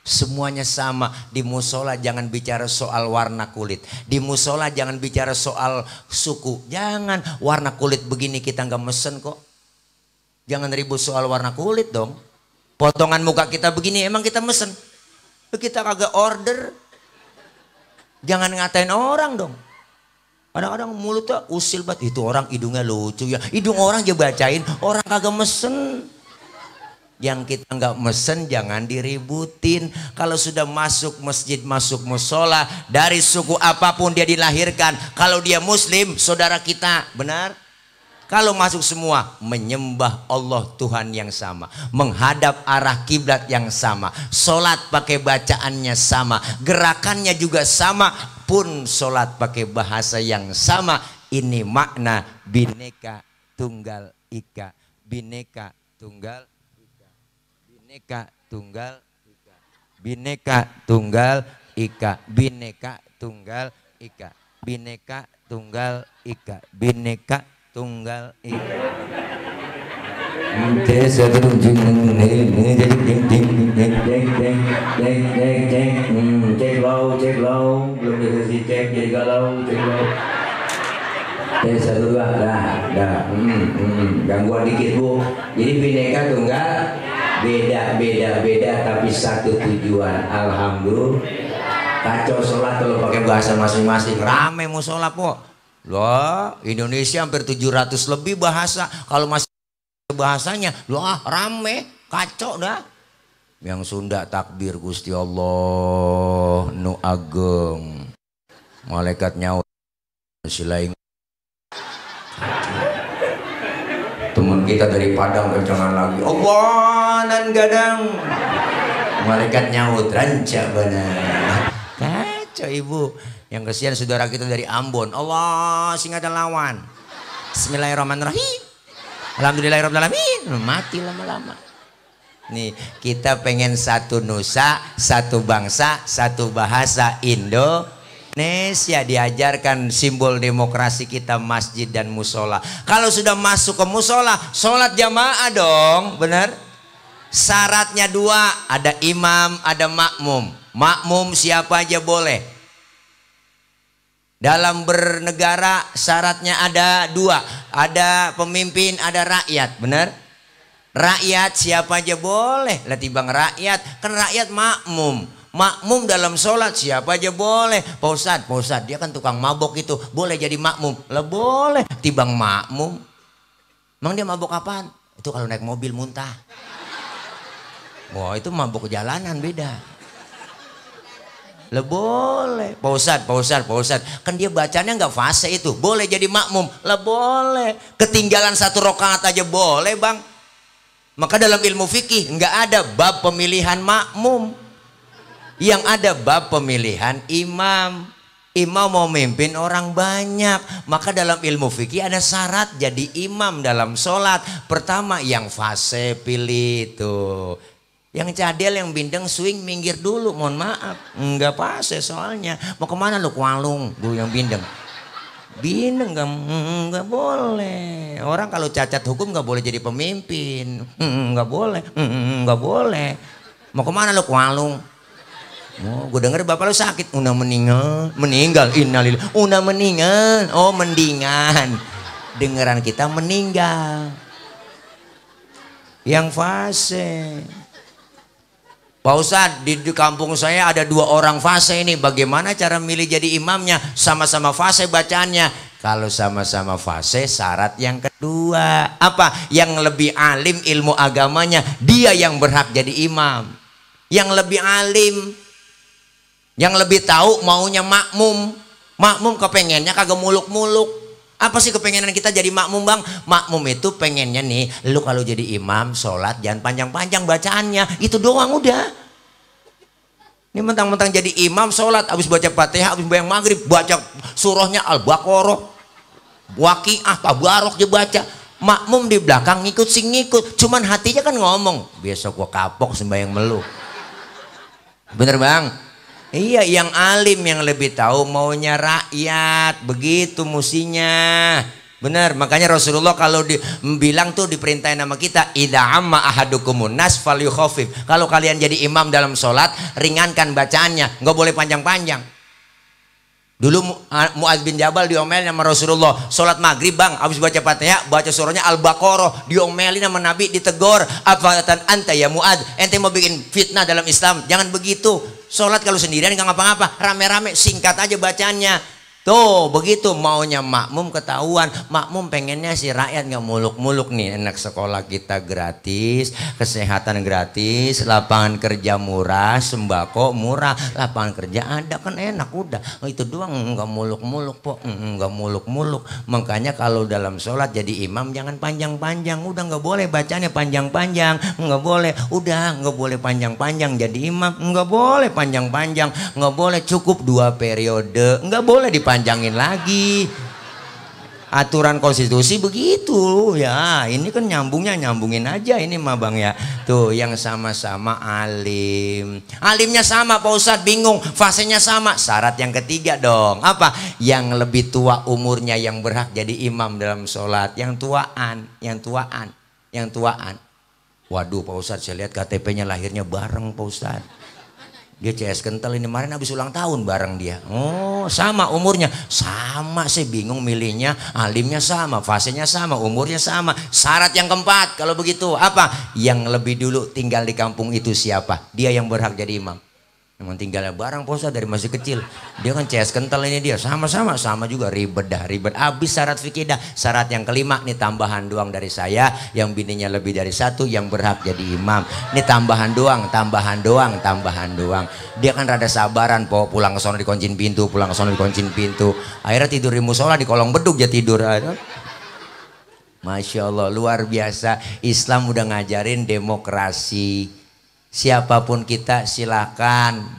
Semuanya sama. Di musola jangan bicara soal warna kulit. Di musola jangan bicara soal suku. Jangan, warna kulit begini kita nggak mesen kok. Jangan ribut soal warna kulit dong. Potongan muka kita begini emang kita mesen. Kita kagak order. Jangan ngatain orang dong. Kadang-kadang mulutnya usil banget. Itu orang hidungnya lucu ya. Hidung orang aja bacain. Orang kagak mesen. Yang kita nggak mesen jangan diributin. Kalau sudah masuk masjid, masuk musola, dari suku apapun dia dilahirkan, kalau dia muslim saudara kita, benar? Kalau masuk semua, menyembah Allah Tuhan yang sama, menghadap arah kiblat yang sama, sholat pakai bacaannya sama, gerakannya juga sama, pun sholat pakai bahasa yang sama. Ini makna Bhinneka Tunggal Ika. Bhinneka Tunggal Ika. Bhinneka Tunggal Ika. Bhinneka Tunggal Ika. Bhinneka Tunggal Ika. Bhinneka Tunggal Ika. Bhinneka Tunggal Ika. Cek low, belum dikasih cek jadi galau, cek low. Tes 1 2 dah. Gangguan dikit Bu. Jadi Bhinneka Tunggal beda tapi satu tujuan. Alhamdulillah. Kacau sholat kalau pakai bahasa masing-masing. Rame musola po. Loh, Indonesia hampir 700 lebih bahasa. Kalau masih bahasanya, loh rame, kacau dah. Yang Sunda takbir Gusti Allah nu ageng. Malaikat nyawa silaing. Teman kita dari Padang kencangan lagi. Allah nan gadang. Malaikat nyaut ranca benar. Kacau Ibu. Yang kesian saudara kita dari Ambon. Allah sing ada lawan. Bismillahirrahmanirrahim. Alhamdulillahirrahmanirrahim. Mati lama-lama. Nih kita pengen satu nusa, satu bangsa, satu bahasa Indonesia. Diajarkan simbol demokrasi kita masjid dan musola. Kalau sudah masuk ke musola, sholat jamaah dong, benar? Syaratnya 2, ada imam, ada makmum. Makmum siapa aja boleh. Dalam bernegara syaratnya ada 2, ada pemimpin, ada rakyat, benar? Rakyat siapa aja boleh. Lah tibang rakyat, kan rakyat makmum. Makmum dalam sholat siapa aja boleh. Pak Ustadz dia kan tukang mabok itu, boleh jadi makmum? Lah boleh. Tibang makmum. Emang dia mabok apaan? Itu kalau naik mobil muntah. Wah itu mabok jalanan beda. Lah boleh. Pak Ustadz kan dia bacanya nggak fase itu, boleh jadi makmum? Lah boleh. Ketinggalan 1 rakaat aja boleh bang. Maka dalam ilmu fikih nggak ada bab pemilihan makmum, yang ada bab pemilihan imam. Imam mau memimpin orang banyak, maka dalam ilmu fikih ada syarat jadi imam dalam sholat. Pertama yang fase pilih tuh, yang cadel yang bindeng swing minggir dulu, mohon maaf nggak fase soalnya. Mau kemana lu kualung bu yang bindeng? Bindeng nggak boleh. Orang kalau cacat hukum nggak boleh jadi pemimpin. Nggak boleh. Nggak boleh. Mau kemana lu kualung? Oh, gue denger bapak lu sakit. Udah meninggal. Innalillah. Udah meninggal. Oh mendingan. Dengeran kita meninggal. Yang fase. Pak Ustadz di kampung saya ada 2 orang fase ini. Bagaimana cara milih jadi imamnya? Sama-sama fase bacaannya. Kalau sama-sama fase syarat yang kedua. Apa? Yang lebih alim ilmu agamanya. Dia yang berhak jadi imam. Yang lebih alim. Yang lebih tahu maunya makmum. Makmum kepengennya kagak muluk-muluk. Apa sih kepengenan kita jadi makmum bang? Makmum itu pengennya nih, lu kalau jadi imam sholat jangan panjang-panjang bacaannya, itu doang udah. Ini mentang-mentang jadi imam sholat, habis baca Fatihah, habis bayang maghrib, baca surahnya Al-Baqarah, Waqiah, Tabarok dibaca. Makmum di belakang ngikut sing ngikut, cuman hatinya kan ngomong, besok gua kapok sembahyang melu. Bener bang? Iya, yang alim yang lebih tahu maunya rakyat, begitu musinya. Benar, makanya Rasulullah kalau bilang tuh diperintahin sama kita, idza amma ahadukumun nas falyukhafif. Kalau kalian jadi imam dalam sholat, ringankan bacaannya, nggak boleh panjang-panjang. Dulu Mu'adz bin Jabal diomelin sama Rasulullah, sholat maghrib bang, habis baca Fatihah, baca surahnya Al-Baqarah, diomelin sama Nabi, ditegor, afatan anta ya Mu'adz, ente mau bikin fitnah dalam Islam, jangan begitu. Sholat kalau sendirian nggak ngapa-ngapa, rame-rame singkat aja bacanya. Tuh begitu maunya makmum ketahuan. Makmum pengennya si rakyat nggak muluk-muluk nih. Enak sekolah kita gratis, kesehatan gratis, lapangan kerja murah, sembako murah, lapangan kerja ada kan enak udah. Itu doang nggak muluk-muluk po, nggak muluk-muluk. Makanya kalau dalam sholat jadi imam jangan panjang-panjang. Udah nggak boleh bacanya panjang-panjang, nggak boleh. Udah nggak boleh panjang-panjang jadi imam, nggak boleh panjang-panjang, nggak boleh cukup 2 periode, nggak boleh dipanjangin lagi. Aturan konstitusi begitu ya. Ini kan nyambungin aja ini mah bang ya. Tuh yang sama-sama alim, alimnya sama Pak Ustadz, bingung fasenya sama. Syarat yang ketiga dong apa? Yang lebih tua umurnya yang berhak jadi imam dalam sholat. Yang tuaan. Waduh Pak Ustadz, saya lihat KTP-nya lahirnya bareng Pak Ustadz. Dia CS kental ini, kemarin habis ulang tahun bareng dia. Oh sama umurnya, sama sih bingung milihnya. Alimnya sama, fasenya sama, umurnya sama. Syarat yang keempat kalau begitu apa? Yang lebih dulu tinggal di kampung itu siapa? Dia yang berhak jadi imam. Memang tinggalnya bareng Pak Ustadz dari masih kecil. Dia kan CS kental ini dia. Sama juga ribet abis syarat fikih dah. Syarat yang kelima nih tambahan doang dari saya. Yang bininya lebih dari 1 yang berhak jadi imam. Ini tambahan doang. Dia kan rada sabaran po, pulang ke sono dikuncin pintu, akhirnya tidur di musola di kolong beduk dia tidur. Masya Allah luar biasa. Islam udah ngajarin demokrasi. Siapapun kita silakan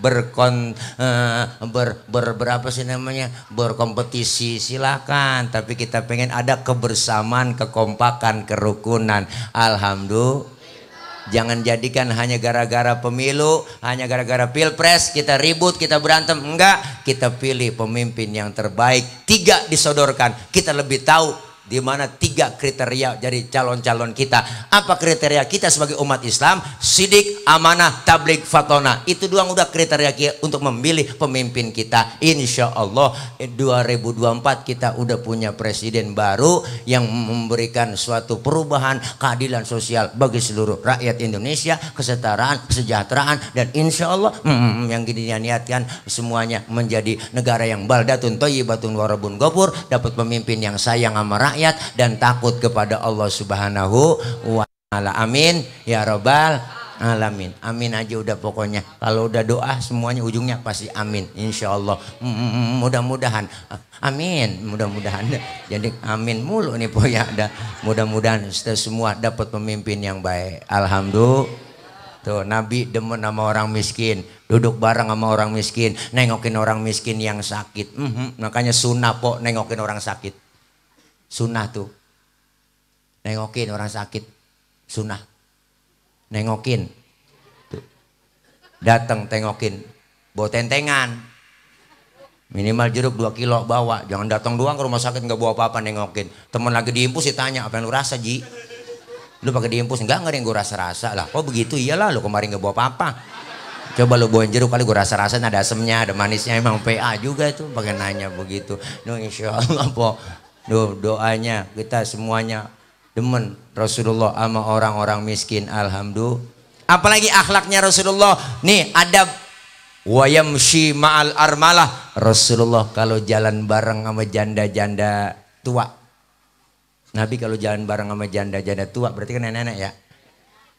berkompetisi silakan, tapi kita pengen ada kebersamaan, kekompakan, kerukunan. Alhamdulillah. Jangan jadikan hanya gara-gara pemilu, hanya gara-gara pilpres kita ribut, kita berantem. Enggak, kita pilih pemimpin yang terbaik. 3 disodorkan, kita lebih tahu di mana 3 kriteria dari calon-calon kita. Apa kriteria kita sebagai umat Islam? Sidik, amanah, tabligh, fatona. Itu doang udah kriteria kita untuk memilih pemimpin kita. Insya Allah 2024 kita udah punya presiden baru yang memberikan suatu perubahan, keadilan sosial bagi seluruh rakyat Indonesia, kesetaraan, kesejahteraan, dan insya Allah yang diniatkan semuanya menjadi negara yang baldatun thayyibatun warabun ghafur, dapat pemimpin yang sayang sama rakyat dan takut kepada Allah Subhanahu wa ta'ala. Amin ya rabbal alamin. Amin aja udah pokoknya. Kalau udah doa semuanya ujungnya pasti amin. Insya Allah. Mudah-mudahan. Amin. Mudah-mudahan. Jadi amin mulu nih po ya. Mudah-mudahan kita semua dapat pemimpin yang baik. Alhamdulillah. Tuh Nabi demen sama orang miskin, duduk bareng sama orang miskin, nengokin orang miskin yang sakit. Makanya sunnah po nengokin orang sakit. Sunnah tuh nengokin orang sakit, sunnah nengokin tuh. Datang tengokin, bawa tentengan minimal jeruk 2 kilo bawa. Jangan datang doang ke rumah sakit nggak bawa apa-apa, nengokin. Temen lagi diimpus ditanya apa yang lu rasa Ji, lu pakai diimpus? Enggak ada yang gue rasa-rasa lah. Kok begitu? Iyalah lu kemarin nggak bawa apa-apa. Coba lu bawain jeruk kali gue rasa-rasa ada asemnya, ada manisnya. Emang PA juga itu pakai nanya begitu. No insya Allah po. Doanya kita semuanya demen Rasulullah sama orang-orang miskin. Alhamdulillah. Apalagi akhlaknya Rasulullah nih, adab wa yamshi ma'al armalah. Rasulullah kalau jalan bareng sama janda-janda tua. Nabi kalau jalan bareng sama janda-janda tua berarti kan nenek-nenek ya.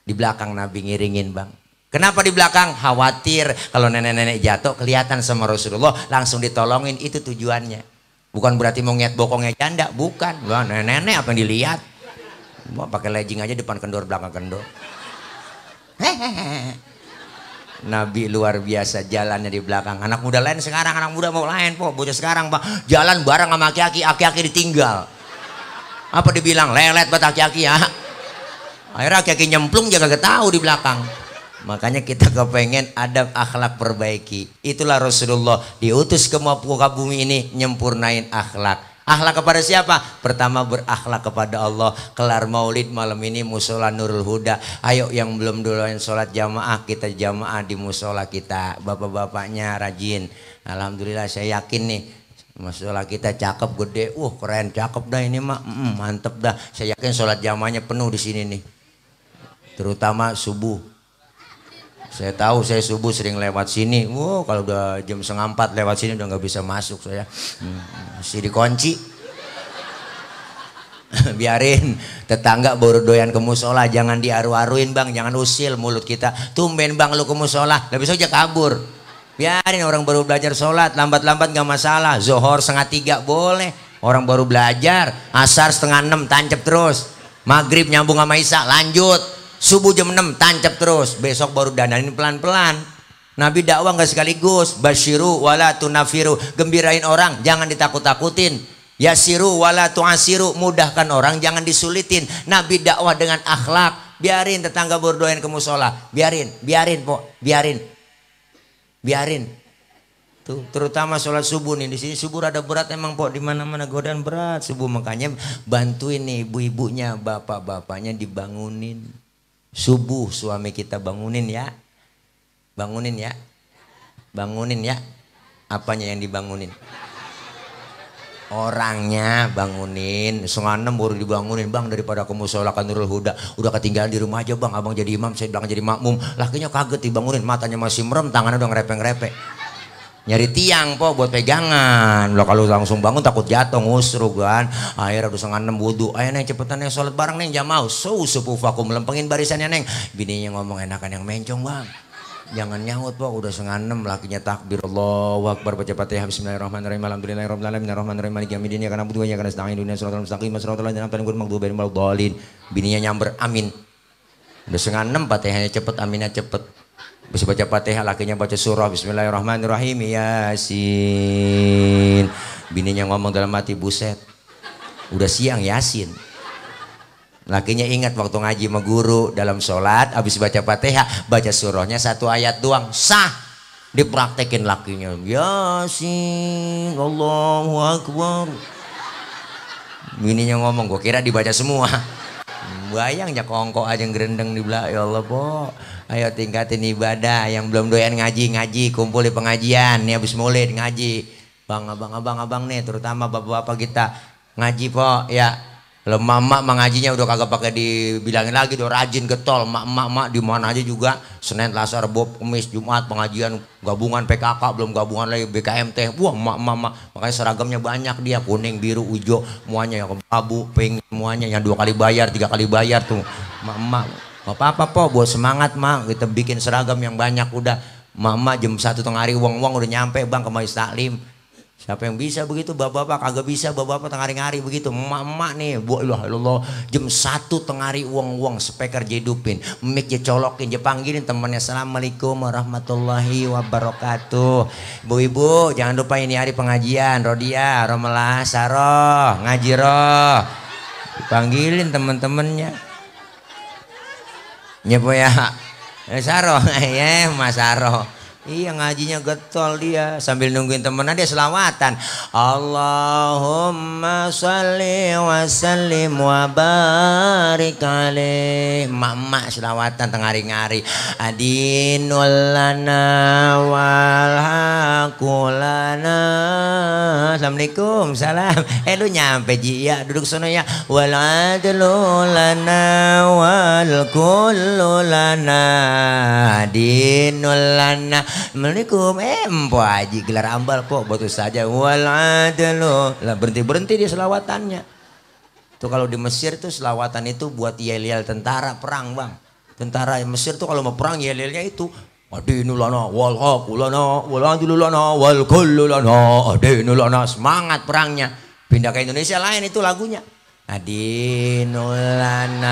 Di belakang Nabi ngiringin bang. Kenapa di belakang? Khawatir kalau nenek-nenek jatuh kelihatan sama Rasulullah, langsung ditolongin. Itu tujuannya. Bukan berarti mau ngiat bokongnya janda, bukan. Wah, nenek apa yang dilihat? Mau pakai legging aja depan kendor belakang kendor. Nabi luar biasa jalannya di belakang. Anak muda lain sekarang, anak muda mau lain po. Bocah sekarang pak jalan bareng sama aki-aki ditinggal. Apa dibilang lelet buat aki-aki ya? Akhirnya aki-aki nyemplung jaga tahu di belakang. Makanya kita kepengen adab akhlak perbaiki. Itulah Rasulullah diutus ke muka bumi ini nyempurnain akhlak. Akhlak kepada siapa? Pertama berakhlak kepada Allah. Kelar maulid malam ini musola Nurul Huda. Ayo yang belum duluan sholat jamaah, kita jamaah di musola kita. Bapak-bapaknya rajin. Alhamdulillah saya yakin nih musola kita cakep gede. Keren cakep dah ini mah. Mantep dah. Saya yakin sholat jamaahnya penuh di sini nih. Terutama subuh. Saya tahu saya subuh sering lewat sini. Wow, kalau udah jam 3:30 lewat sini udah nggak bisa masuk saya. Masih dikunci. Biarin tetangga baru doyan ke musola, jangan diaru-aruin bang, jangan usil mulut kita. Tumben bang lu ke musola, gak bisa aja kabur. Biarin orang baru belajar sholat, lambat-lambat gak masalah. Zohor 2:30 boleh, orang baru belajar. Asar 5:30 tancap terus. Maghrib nyambung sama Isya lanjut. Subuh jam 6 tancap terus. Besok baru dandanin pelan-pelan. Nabi dakwah gak sekaligus. Basyiru wala tunafiru, gembirain orang, jangan ditakut-takutin. Yasiru wala tu'asiru, mudahkan orang, jangan disulitin. Nabi dakwah dengan akhlak. Biarin tetangga berdoain ke musola, biarin po, biarin. Tuh, terutama sholat subuh nih, di sini subuh rada berat emang po, di mana-mana godaan berat subuh, makanya bantuin nih ibu-ibunya, bapak-bapaknya dibangunin. Subuh suami kita bangunin ya. Bangunin ya. Apanya yang dibangunin? Orangnya bangunin. 5:30 baru dibangunin, bang daripada ke musola kan Nurul Huda, udah ketinggalan di rumah aja bang, abang jadi imam, saya belakang jadi makmum. Lakinya kaget dibangunin, matanya masih merem, tangannya udah ngerepek-ngerepek, nyari tiang po buat pegangan. Lo kalau langsung bangun takut jatuh ngusruk kan. Akhirnya udah 5:30 wudu, ayo neng cepetan neng sholat bareng neng, jam mau sepufaku melempengin barisannya neng. Bininya ngomong, enakan yang mencong bang, jangan nyaut po, udah 5:30. Lakinya takbir Allahu Akbar, baca Fatihah, bismillahirrahmanirrahim, alhamdulillahirabbil alamin, arrahmanirrahim, maliki yaumiddin, iyyaka na'budu wa iyyaka nasta'in, ihdinas siratal mustaqim, siratal ladzina an'amta 'alaihim ghairil maghdubi 'alaihim waladdallin. Bininya nyamber, amin. Udah 5:30, Fatihahnya cepet, aminnya cepet. Bisa baca Fatihah, lakinya baca surah, bismillahirrahmanirrahim, Yasin. Bininya ngomong dalam hati, buset, udah siang Yasin. Lakinya ingat waktu ngaji sama guru dalam sholat, habis baca Fatihah, baca surahnya 1 ayat doang, sah. Dipraktekin lakinya, Yasin, Allahu Akbar. Bininya ngomong, gue kira dibaca semua. Bayangnya kongko aja ngerendeng di belakang. Ya Allah po, ayo tingkatin ibadah. Yang belum doyan ngaji, kumpul di pengajian. Nih habis maulid ngaji. Bang, abang nih, terutama bapak-bapak kita ngaji po ya. Kalau mak mengajinya udah kagak pakai dibilangin lagi, udah rajin getol. Mak di mana aja juga, Senin, Selasa, Rabu, Kamis, Jumat pengajian, gabungan PKK, belum gabungan lagi BKMT. Wah, mak makanya seragamnya banyak dia, kuning, biru, hijau, semuanya, yang abu, pink, semuanya, yang 2 kali bayar, 3 kali bayar tuh. Mak apa-apa po, buat semangat mak, kita bikin seragam yang banyak udah. Mak jam 1 tengah hari uang udah nyampe bang ke Majelis Taklim. Siapa yang bisa begitu? Bapak-bapak kagak bisa, bapak-bapak tengah hari begitu. Emak-emak nih, Allah, jam 1 tengah hari uang speaker jedupin, mic je colokin, je panggilin temennya, assalamualaikum warahmatullahi wabarakatuh. Ibu-ibu jangan lupa ini hari pengajian, Rodia, Romelah, Saroh, ngaji roh. Dipanggilin temen-temennya. Nyepo ya, Saroh, ya Mas Saroh. Iya ngajinya getol dia, sambil nungguin temennya dia selawatan. Allahumma sholli wa sallim wa barik alaih. Mak selawatan tengah hari-hari. Adinul lana wal hakulana. Assalamualaikum, salam. Lu nyampe ji ya, duduk sono ya. Wal adlu lana wal kullu lana. Adinul lana. Assalamualaikum, empo haji gelar ambal po, betul saja. Waladelo, lah berhenti dia selawatannya. Tuh kalau di Mesir tuh selawatan itu buat yel-yel tentara perang bang. Tentara Mesir tuh kalau mau perang yel-yelnya itu. Adinulana wal hakulana wal adilulana wal kullulana adinulana, semangat perangnya. Pindah ke Indonesia lain itu lagunya. Adinulana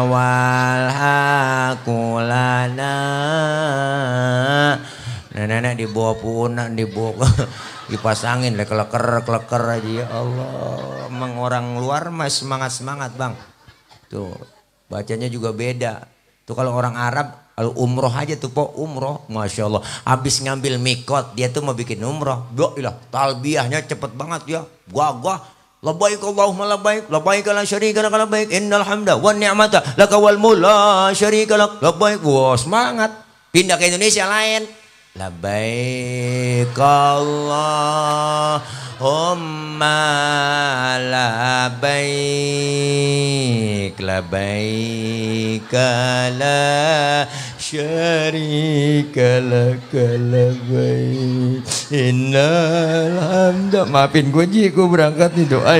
wal hakulana. Nenek dibawa punak, dibawa dipasangin kleker aja. Ya Allah, emang orang luar mas semangat bang. Tuh bacanya juga beda. Tuh kalau orang Arab, kalau umroh aja tuh po, umroh, masya Allah. Habis ngambil mikot dia tuh mau bikin umroh, ilah talbiyahnya cepet banget ya, gagah. Labbaik Allahumma labbaik, labbaik la syarika lak, labbaik innal hamda wan ni'mata laka wal mulk la syarika lak, labbaik. Wah semangat. Pindah ke Indonesia lain. Labbaik Allahumma labbaik, labbaik la syarika laka labbaik innal hamda. Maafin gue Ji, gue berangkat nih doa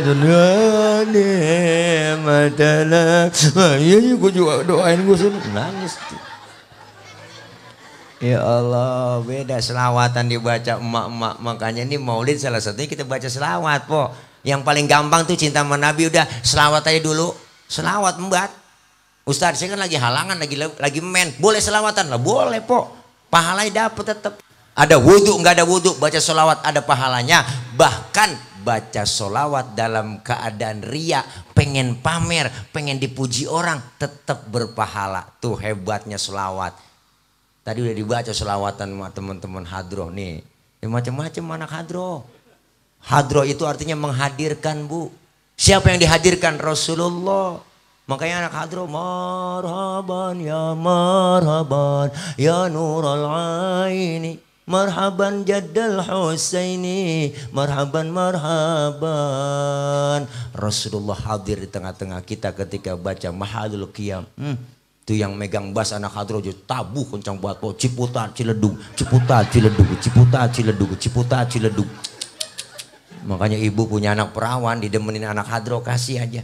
ni'matana. Iya gue juga doain gue nangis. Ya Allah, beda selawatan dibaca emak-emak. Makanya ini maulid salah satunya kita baca selawat po. Yang paling gampang tuh cinta sama Nabi, udah selawat aja dulu. Selawat membat. Ustaz saya kan lagi halangan, lagi men. Boleh selawatan lah, boleh po. Pahalanya dapat tetap. Ada wudhu, nggak ada wudhu, baca selawat ada pahalanya. Bahkan baca selawat dalam keadaan ria, pengen pamer, pengen dipuji orang, tetap berpahala. Tuh hebatnya selawat. Tadi udah dibaca selawatan sama teman-teman hadroh nih. Ya macam-macam anak hadroh. Hadroh itu artinya menghadirkan bu. Siapa yang dihadirkan? Rasulullah. Makanya anak hadroh, marhaban ya nurul aini, marhaban jaddal husaini, marhaban. Rasulullah hadir di tengah-tengah kita ketika baca mahadul qiyam. Itu yang megang bass anak hadroh tabuh kencang buat po. Ciputat Ciledug, Ciputat Ciledug, Ciputat Ciledug, Ciputat Ciledug. Makanya ibu punya anak perawan, didemenin anak hadroh, kasih aja.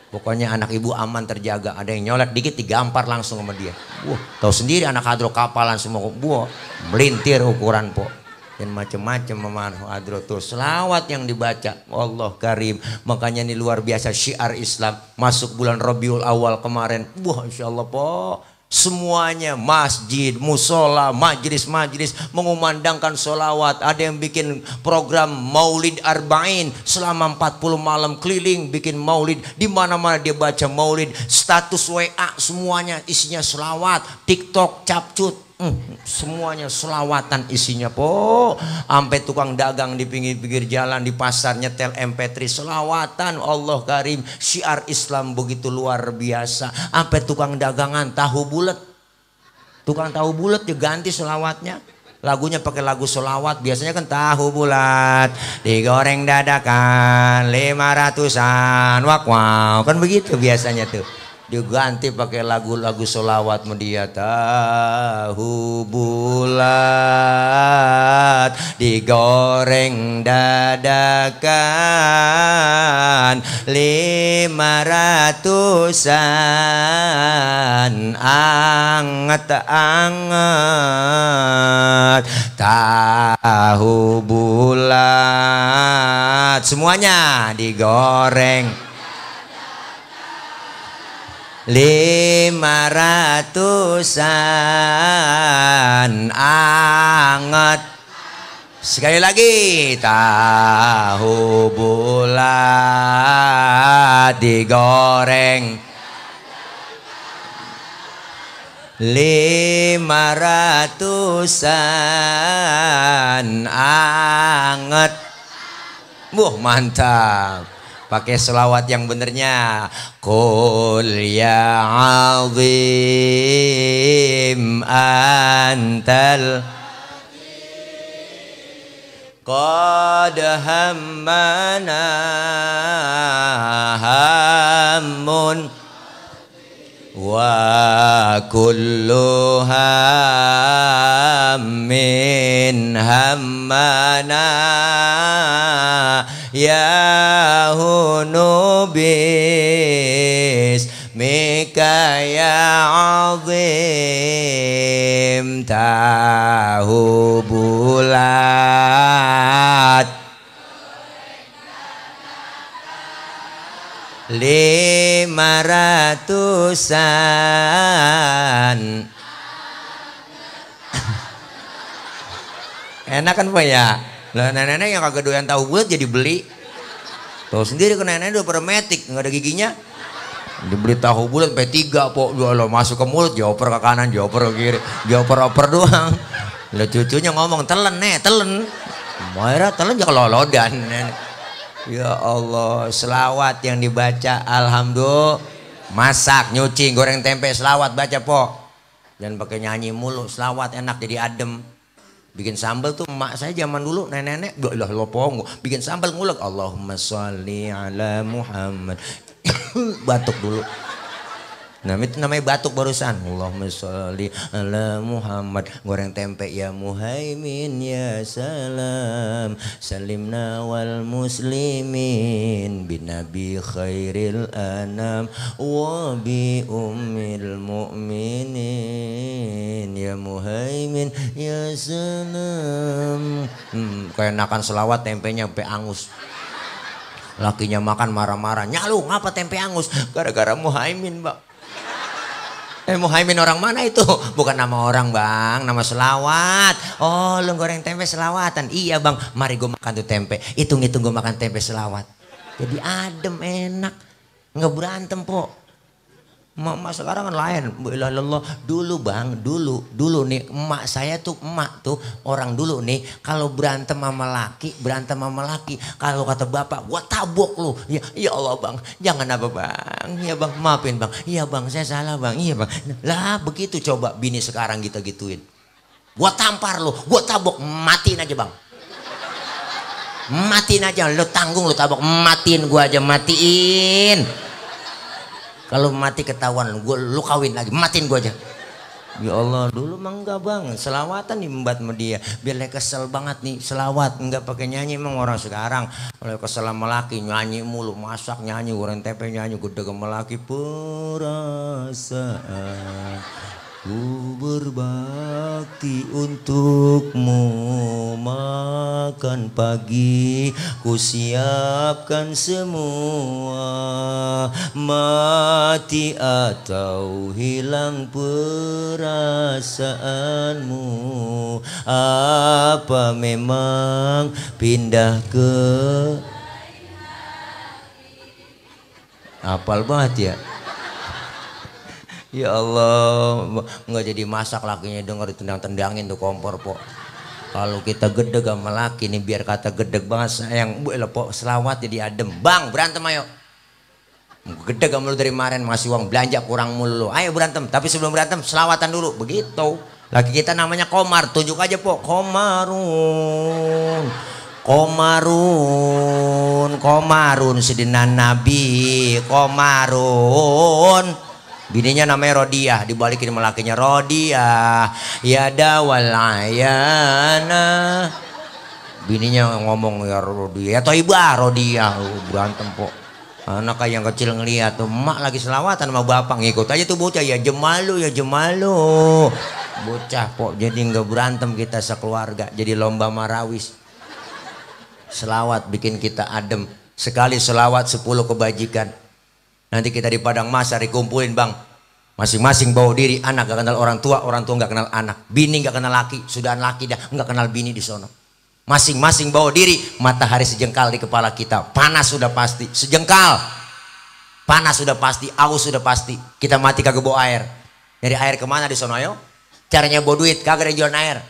Pokoknya anak ibu aman terjaga. Ada yang nyolek dikit digampar langsung sama dia. Wah, tahu sendiri anak hadroh kapalan semua. Wah, melintir ukuran po. Dan macam-macam sama hadroh tuh. Selawat yang dibaca, Allah Karim. Makanya ini luar biasa syiar Islam. Masuk bulan Rabiul Awal kemarin. Wah, insya Allah po. Semuanya masjid, musola, majlis-majlis mengumandangkan solawat. Ada yang bikin program maulid arba'in selama 40 malam keliling bikin maulid. Di mana-mana dia baca maulid. Status WA semuanya isinya selawat. TikTok capcut. Semuanya selawatan isinya po. Sampai tukang dagang di pinggir-pinggir jalan, di pasar nyetel MP3 selawatan. Allah Karim, syiar Islam begitu luar biasa. Sampai tukang dagangan tahu bulat, tukang tahu bulat diganti selawatnya. Lagunya pakai lagu selawat. Biasanya kan tahu bulat digoreng dadakan 500-an wow kan begitu biasanya tuh. Diganti pakai lagu-lagu solawat media. Tahu bulat digoreng dadakan 500-an anget-anget. Tahu bulat semuanya digoreng 500-an anget. Sekali lagi, tahu bulat digoreng 500-an anget. Mantap. Pakai selawat yang benernya. Qul ya azim antal qad hammana hammun wa kullu hammin hammana ya hunubis mika ya azim. Tahu bulat 500-an. Enak kan Pak ya? Lah nenek-nenek yang kagak doyan tahu bulat jadi beli. Tahu sendiri kan nenek udah pada metik, nggak ada giginya. Dibeli tahu bulat P3 po, lo masuk ke mulut, dioper ke kanan, dioper ke kiri, dioper-oper doang. Lah cucunya ngomong telen telen. Moira telen jangan lolodan. Ya Allah, selawat yang dibaca, alhamdulillah. Masak, nyuci, goreng tempe, selawat baca po. Jangan pakai nyanyi mulu, selawat enak jadi adem. Bikin sambal tuh emak saya zaman dulu nenek-nenek lah lopong bikin sambal ngulek Allahumma sholli ala Muhammad batuk dulu Nah itu namanya batuk barusan. Allahumma sholli ala Muhammad. Goreng tempe ya Muhaimin ya salam. Salimna wal muslimin binabi khairil anam wa bi ummil mu'minin ya Muhaimin ya salam. Kayak enakan selawat tempenya sampai angus. Lakinya makan marah-marah. Nyalu ngapa tempe angus? Gara-gara Muhaimin, Mbak. Muhaimin orang mana itu? Bukan nama orang bang, nama selawat. Oh lu goreng tempe selawatan. Iya bang, mari gue makan tuh tempe. Hitung-hitung gue makan tempe selawat. Jadi adem enak, nggak berantem po. Emak sekarang kan lain. Dulu bang, dulu nih emak saya tuh orang dulu nih kalau berantem sama laki, kalau kata bapak gua tabok lu. Ya Allah bang, jangan apa bang. Ya bang, maafin bang. Iya bang, saya salah bang. Iya bang. Lah begitu coba bini sekarang kita gituin. Gua tampar lu, gua tabok, matiin aja bang. Matiin aja, lu tanggung lu tabok, matiin gua aja, matiin. Kalau mati ketahuan lu kawin lagi, matiin gua aja. Ya Allah, dulu mah enggak bang, selawatan diembat sama dia. Biar dia kesel banget nih, selawat enggak pakai nyanyi. Emang orang sekarang kalau kesel sama laki nyanyi mulu, masak nyanyi, goreng tempe nyanyi, gede sama laki. Perasaan ku berbakti untukmu, makan pagi ku siapkan semua, mati atau hilang perasaanmu, apa memang pindah ke apal banget ya. Ya Allah, nggak jadi masak lakinya denger ditendang-tendangin tuh kompor po. Kalau kita gedeg sama laki nih biar kata gedeg banget sayang, bu po selawat jadi adem. Bang berantem ayo. Gedeg sama lu dari kemarin masih uang belanja kurang mulu. Ayo berantem, tapi sebelum berantem selawatan dulu. Begitu. Laki kita namanya Komar, tunjuk aja po. Komarun sedinan Nabi, Komarun. Bininya namanya Rodiah, dibalikin sama lakinya Rodiah, ya dawal ayana. Bininya ngomong ya Rodiah, ya Toibah Rodiah, berantem po. Anak kayak yang kecil ngeliat tuh, emak lagi selawatan sama bapak, ngikut aja tuh bocah, ya jemalu. Bocah po, jadi nggak berantem kita sekeluarga, jadi lomba marawis. Selawat bikin kita adem, sekali selawat 10 kebajikan. Nanti kita di padang mahsyar dikumpulin bang, masing-masing bawa diri. Anak gak kenal orang tua gak kenal anak, bini gak kenal laki, sudah laki dah gak kenal bini di sono. Masing-masing bawa diri, matahari sejengkal di kepala kita, panas sudah pasti, sejengkal, panas sudah pasti, aus sudah pasti. Kita mati kagak bawa air, dari air kemana di sono ayo? Caranya bawa duit, kagak ada jualan air.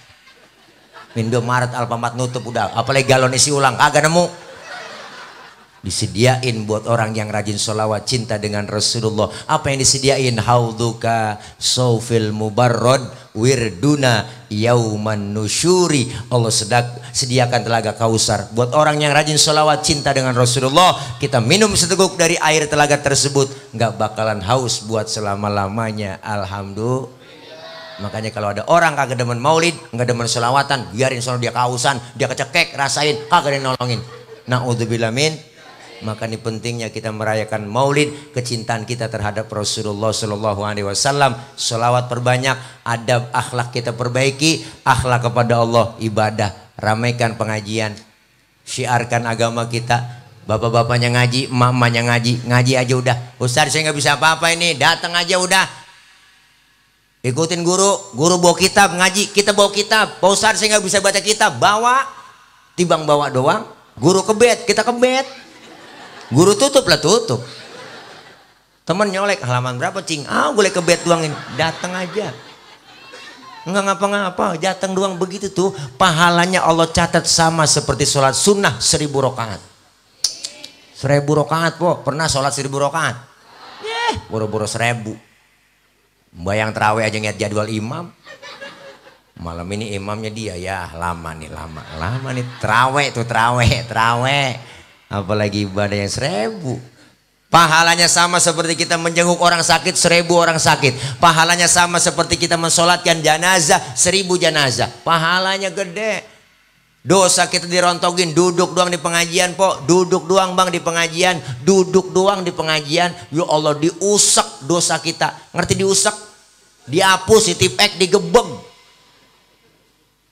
Indomaret, Alfamart nutup udah, apalagi galon isi ulang kagak nemu. Disediain buat orang yang rajin sholawat cinta dengan Rasulullah. Apa yang disediain? Haudhuka saufil mubarrod wirduna yauman nusyuri. Allah sediakan telaga Kausar buat orang yang rajin sholawat cinta dengan Rasulullah. Kita minum seteguk dari air telaga tersebut, nggak bakalan haus buat selama-lamanya. Alhamdulillah. Makanya kalau ada orang kagak demen maulid, nggak demen sholawatan, biarin sono dia kausan, dia kecekek, rasain, kagak ada yang nolongin. Na'udzubillah min. Maka ini pentingnya kita merayakan maulid, kecintaan kita terhadap Rasulullah Shallallahu Alaihi Wasallam. Sholawat perbanyak, adab akhlak kita perbaiki, akhlak kepada Allah, ibadah, ramaikan pengajian, syiarkan agama kita. Bapak-bapaknya ngaji, emak-emaknya ngaji aja udah. Ustaz saya nggak bisa apa-apa ini, datang aja udah. Ikutin guru bawa kitab ngaji, kita bawa kitab. Pak Ustaz saya nggak bisa baca kitab, bawa, tibang bawa doang. Guru kebet, kita kebet. Guru tutup. Temen nyolek halaman berapa cing? Boleh kebet doangin. Datang aja. Enggak ngapa-ngapa, datang doang begitu tuh. Pahalanya Allah catat sama seperti sholat sunnah 1000 rakaat. 1000 rakaat po. Pernah sholat 1000 rakaat? Boro-boro 1000. Bayang terawih aja ngeliat jadwal imam. Malam ini imamnya dia ya lama nih. Terawih. Apalagi ibadah yang 1000. Pahalanya sama seperti kita menjenguk orang sakit 1000 orang sakit. Pahalanya sama seperti kita mensolatkan jenazah 1000 jenazah. Pahalanya gede. Dosa kita dirontogin, duduk doang di pengajian po, duduk doang bang di pengajian, duduk doang di pengajian. Ya Allah, diusek dosa kita. Ngerti diusek? Dihapus, ditipek, digebeg.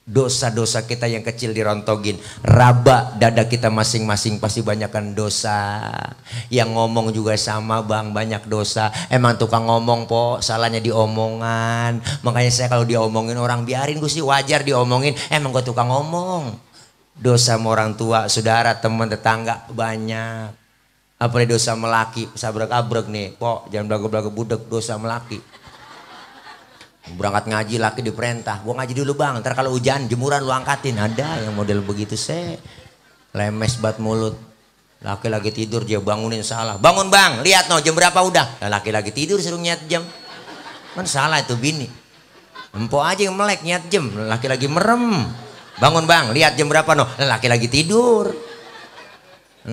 Dosa-dosa kita yang kecil dirontogin. Raba dada kita masing-masing pasti banyakkan dosa. Yang ngomong juga sama bang, banyak dosa. Emang tukang ngomong po, salahnya diomongan. Makanya saya kalau diomongin orang biarin gue sih, wajar diomongin. Emang gue tukang ngomong. Dosa sama orang tua, saudara, teman, tetangga banyak. Apalagi dosa melaki, sabrek-abrek nih po, jangan belagu-belagu budek, dosa melaki. Berangkat ngaji laki diperintah, gua ngaji dulu bang, ntar kalau hujan jemuran lu angkatin. Ada yang model begitu, lemes bat mulut. Laki lagi tidur dia bangunin salah. Bangun bang, lihat no jam berapa udah. Laki lagi tidur suruh nyiat jam. Kan salah itu bini. Empok aja yang melek nyiat jam, laki lagi merem. Bangun bang, lihat jam berapa no. Laki lagi tidur.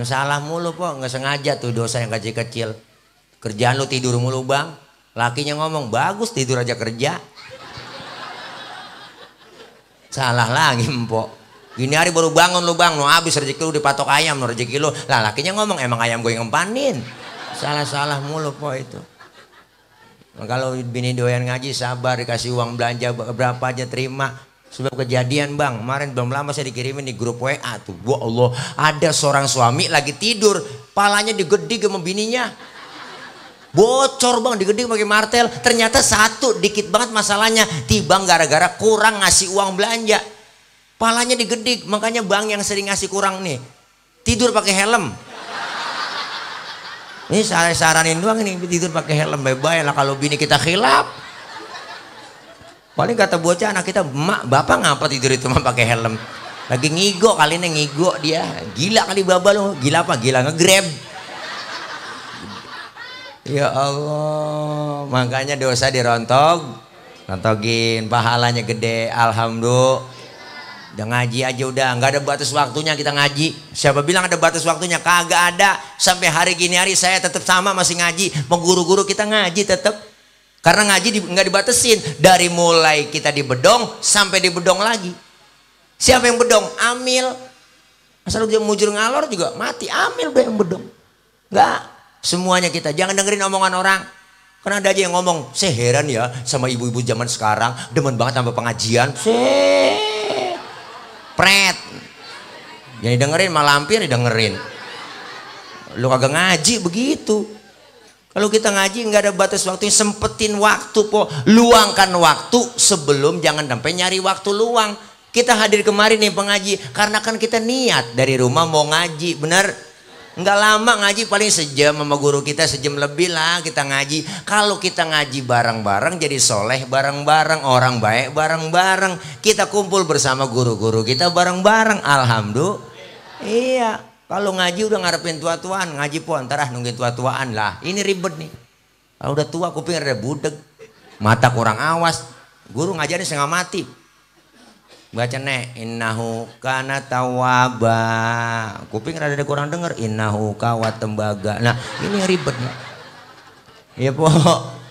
Salah mulu po, nggak sengaja tuh dosa yang kecil-kecil. Kerjaan lu tidur mulu bang. Lakinya ngomong, bagus tidur aja kerja. Salah lagi empok. Gini hari baru bangun lu bang, no habis rezeki lu dipatok ayam, no rezeki lu. Lah lakinya ngomong, emang ayam gue yang ngempanin. Salah-salah mulu po itu. Nah, kalau bini doyan ngaji sabar, dikasih uang belanja berapa aja terima. Sebab kejadian bang, kemarin belum lama saya dikirimin di grup WA tuh. Wah Allah, ada seorang suami lagi tidur, palanya digedik sama bininya. Bocor bang, digeding pakai martel. Ternyata satu, dikit banget masalahnya. Tiba gara-gara kurang ngasih uang belanja. Palanya digedik, makanya bang yang sering ngasih kurang nih, tidur pakai helm. Ini saranin doang nih, tidur pakai helm. Bye-bye lah kalau bini kita khilaf. Paling kata bocah anak kita, emak bapak ngapa tidur itu mah pakai helm? Lagi ngigo kali ini, ngigo dia. Gila kali baba lo, gila apa? Gila nge-grab. Ya Allah, makanya dosa rontogin, pahalanya gede, alhamdulillah. Udah ngaji aja udah, nggak ada batas waktunya kita ngaji. Siapa bilang ada batas waktunya? Kagak ada. Sampai hari gini hari saya tetap sama masih ngaji. Guru-guru kita ngaji tetap. Karena ngaji nggak dibatesin. Dari mulai kita di bedong sampai di bedong lagi. Siapa yang bedong? Amil. Asal dia mujur ngalor juga mati. Amil yang bedong. Nggak. Semuanya kita, jangan dengerin omongan orang. Karena ada aja yang ngomong, saya heran ya sama ibu-ibu zaman sekarang, demen banget sama pengajian. Pret. Jadi dengerin, malah hampir didengerin. Lu kagak ngaji begitu. Kalau kita ngaji nggak ada batas waktunya, sempetin waktu po. Luangkan waktu sebelum, jangan sampai nyari waktu luang. Kita hadir kemarin nih pengaji, karena kan kita niat dari rumah mau ngaji, bener? Nggak lama ngaji, paling sejam sama guru kita, sejam lebih lah kita ngaji. Kalau kita ngaji bareng-bareng jadi soleh bareng-bareng, orang baik bareng-bareng. Kita kumpul bersama guru-guru kita bareng-bareng, alhamdulillah. Iya, kalau ngaji udah ngarepin tua-tuaan, ngaji po antara nungguin tua-tuaan lah. Ini ribet nih. Kalau udah tua kuping ada budeg, mata kurang awas. Guru ngajarin setengah mati. Baca nek innahu kana tawaba, kuping rada kurang denger, innahu kawat tembaga. Nah ini ribet nih ya po.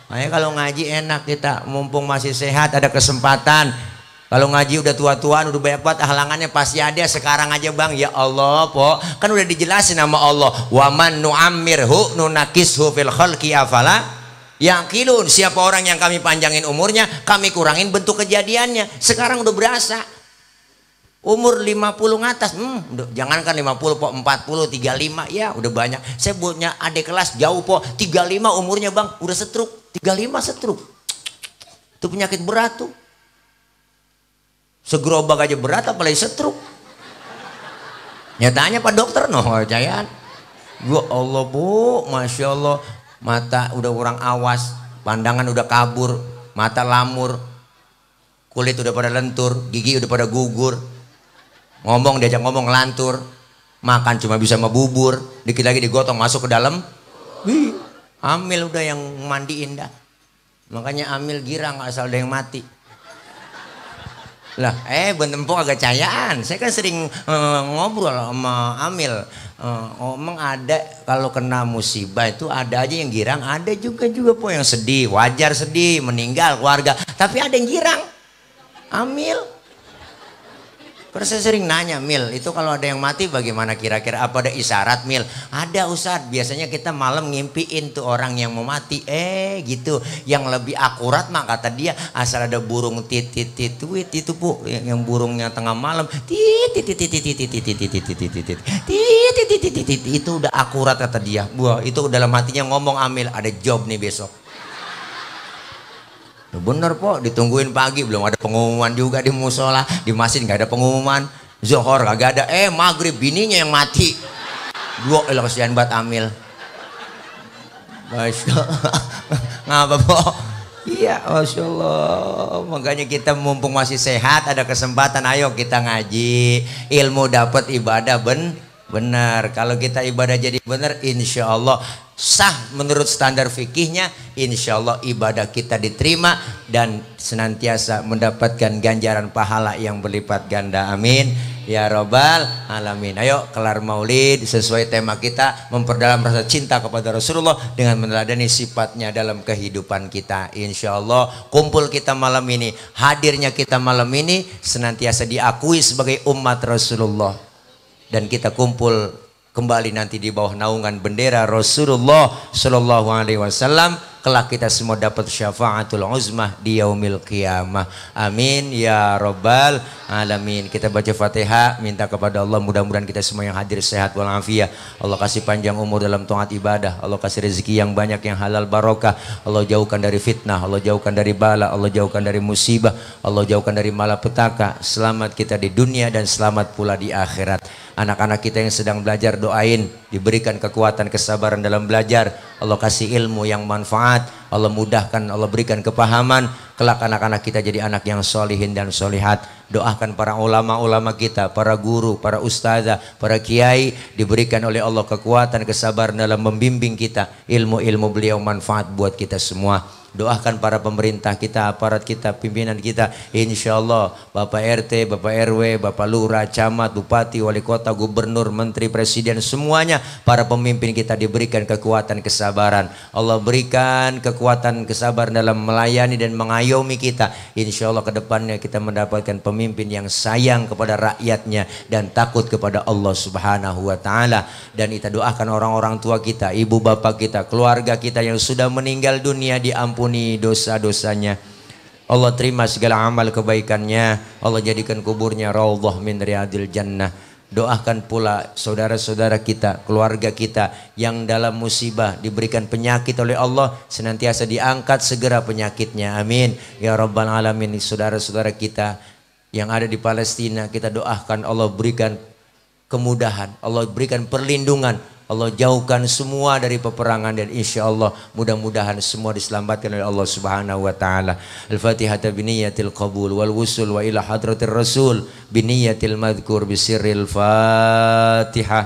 Makanya kalau ngaji enak kita, mumpung masih sehat ada kesempatan. Kalau ngaji udah tua-tuaan udah banyak banget halangannya pasti ada. Sekarang aja bang, ya Allah po, kan udah dijelasin sama Allah, waman nu'ammirhu nunakishu fil khalqi afala yaqilun. Siapa orang yang kami panjangin umurnya, kami kurangin bentuk kejadiannya. Sekarang udah berasa umur 50 ngatas, jangankan 50 po, 40, 35, ya udah banyak. Saya punya adik kelas jauh po, 35 umurnya bang, udah setruk, 35 setruk. Itu penyakit berat tuh. Segerobak aja berat apalagi setruk. Nyatanya pak dokter noh percayaan. Ya Allah bu, masya Allah, mata udah kurang awas, pandangan udah kabur, mata lamur, kulit udah pada lentur, gigi udah pada gugur. Ngomong diajak ngomong lantur, makan cuma bisa sama bubur, dikit lagi digotong masuk ke dalam. Wih, Amil udah yang mandiin dah. Makanya Amil girang asal ada yang mati. Lah, benempok agak cayaan. Saya kan sering ngobrol sama Amil. Emang ada kalau kena musibah itu ada aja yang girang, ada juga po yang sedih, wajar sedih, meninggal keluarga, tapi ada yang girang. Amil. Terus saya sering nanya, Mil, itu kalau ada yang mati bagaimana kira-kira? Apa ada isyarat, Mil? Ada Ustadz, biasanya kita malam ngimpiin tuh orang yang mau mati. Gitu. Yang lebih akurat mah kata dia, asal ada burung titit-titit itu Bu, yang burungnya tengah malam itu udah akurat kata dia. Wah, itu dalam hatinya ngomong Amil, ada job nih besok. Bener po, ditungguin pagi belum ada pengumuman juga di musola, di masjid nggak ada pengumuman, Zohor kagak ada, maghrib bininya yang mati. Dua elah kesian banget Amil. Masya Allah. Ngapa po? Iya, Masya Allah. Makanya kita mumpung masih sehat, ada kesempatan, ayo kita ngaji, ilmu dapat, ibadah benar. Kalau kita ibadah jadi benar, insya Allah sah menurut standar fikihnya, insya Allah ibadah kita diterima dan senantiasa mendapatkan ganjaran pahala yang berlipat ganda. Amin ya robbal alamin. Ayo kelar maulid sesuai tema kita, memperdalam rasa cinta kepada Rasulullah dengan meneladani sifatnya dalam kehidupan kita. Insya Allah kumpul kita malam ini, hadirnya kita malam ini senantiasa diakui sebagai umat Rasulullah, dan kita kumpul kembali nanti di bawah naungan bendera Rasulullah Shallallahu Alaihi Wasallam. Kelak kita semua dapat syafaatul uzmah di yaumil qiyamah. Amin ya robbal alamin. Kita baca Fatihah, minta kepada Allah mudah-mudahan kita semua yang hadir sehat walafiat. Allah kasih panjang umur dalam taat ibadah. Allah kasih rezeki yang banyak yang halal barokah. Allah jauhkan dari fitnah, Allah jauhkan dari bala, Allah jauhkan dari musibah, Allah jauhkan dari malapetaka. Selamat kita di dunia dan selamat pula di akhirat. Anak-anak kita yang sedang belajar, doain diberikan kekuatan kesabaran dalam belajar. Allah kasih ilmu yang manfaat, Allah mudahkan, Allah berikan kepahaman. Kelak anak-anak kita jadi anak yang solihin dan solihat. Doakan para ulama-ulama kita, para guru, para ustazah, para kiai, diberikan oleh Allah kekuatan kesabaran dalam membimbing kita. Ilmu-ilmu beliau manfaat buat kita semua. Doakan para pemerintah kita, aparat kita, pimpinan kita, insya Allah Bapak RT, Bapak RW, Bapak Lurah, Camat, Bupati, Wali Kota, Gubernur, Menteri, Presiden, semuanya para pemimpin kita diberikan kekuatan kesabaran. Allah berikan kekuatan kesabaran dalam melayani dan mengayomi kita. Insya Allah kedepannya kita mendapatkan pemimpin yang sayang kepada rakyatnya dan takut kepada Allah Subhanahu Wa Taala. Dan kita doakan orang-orang tua kita, ibu bapak kita, keluarga kita yang sudah meninggal dunia, diampuni dosa-dosanya. Allah terima segala amal kebaikannya. Allah jadikan kuburnya raudhah min riyadil jannah. Doakan pula saudara-saudara kita, keluarga kita yang dalam musibah diberikan penyakit oleh Allah, senantiasa diangkat segera penyakitnya. Amin ya rabbal alamin. Saudara-saudara kita yang ada di Palestina, kita doakan Allah berikan kemudahan, Allah berikan perlindungan, Allah jauhkan semua dari peperangan, dan insya Allah mudah-mudahan semua diselamatkan oleh Allah Subhanahu Wa Taala. Al-Fatihah biniyatil qabul wal wusul wa ila hadratir Rasul biniyatil madhkur bisirril Fatihah.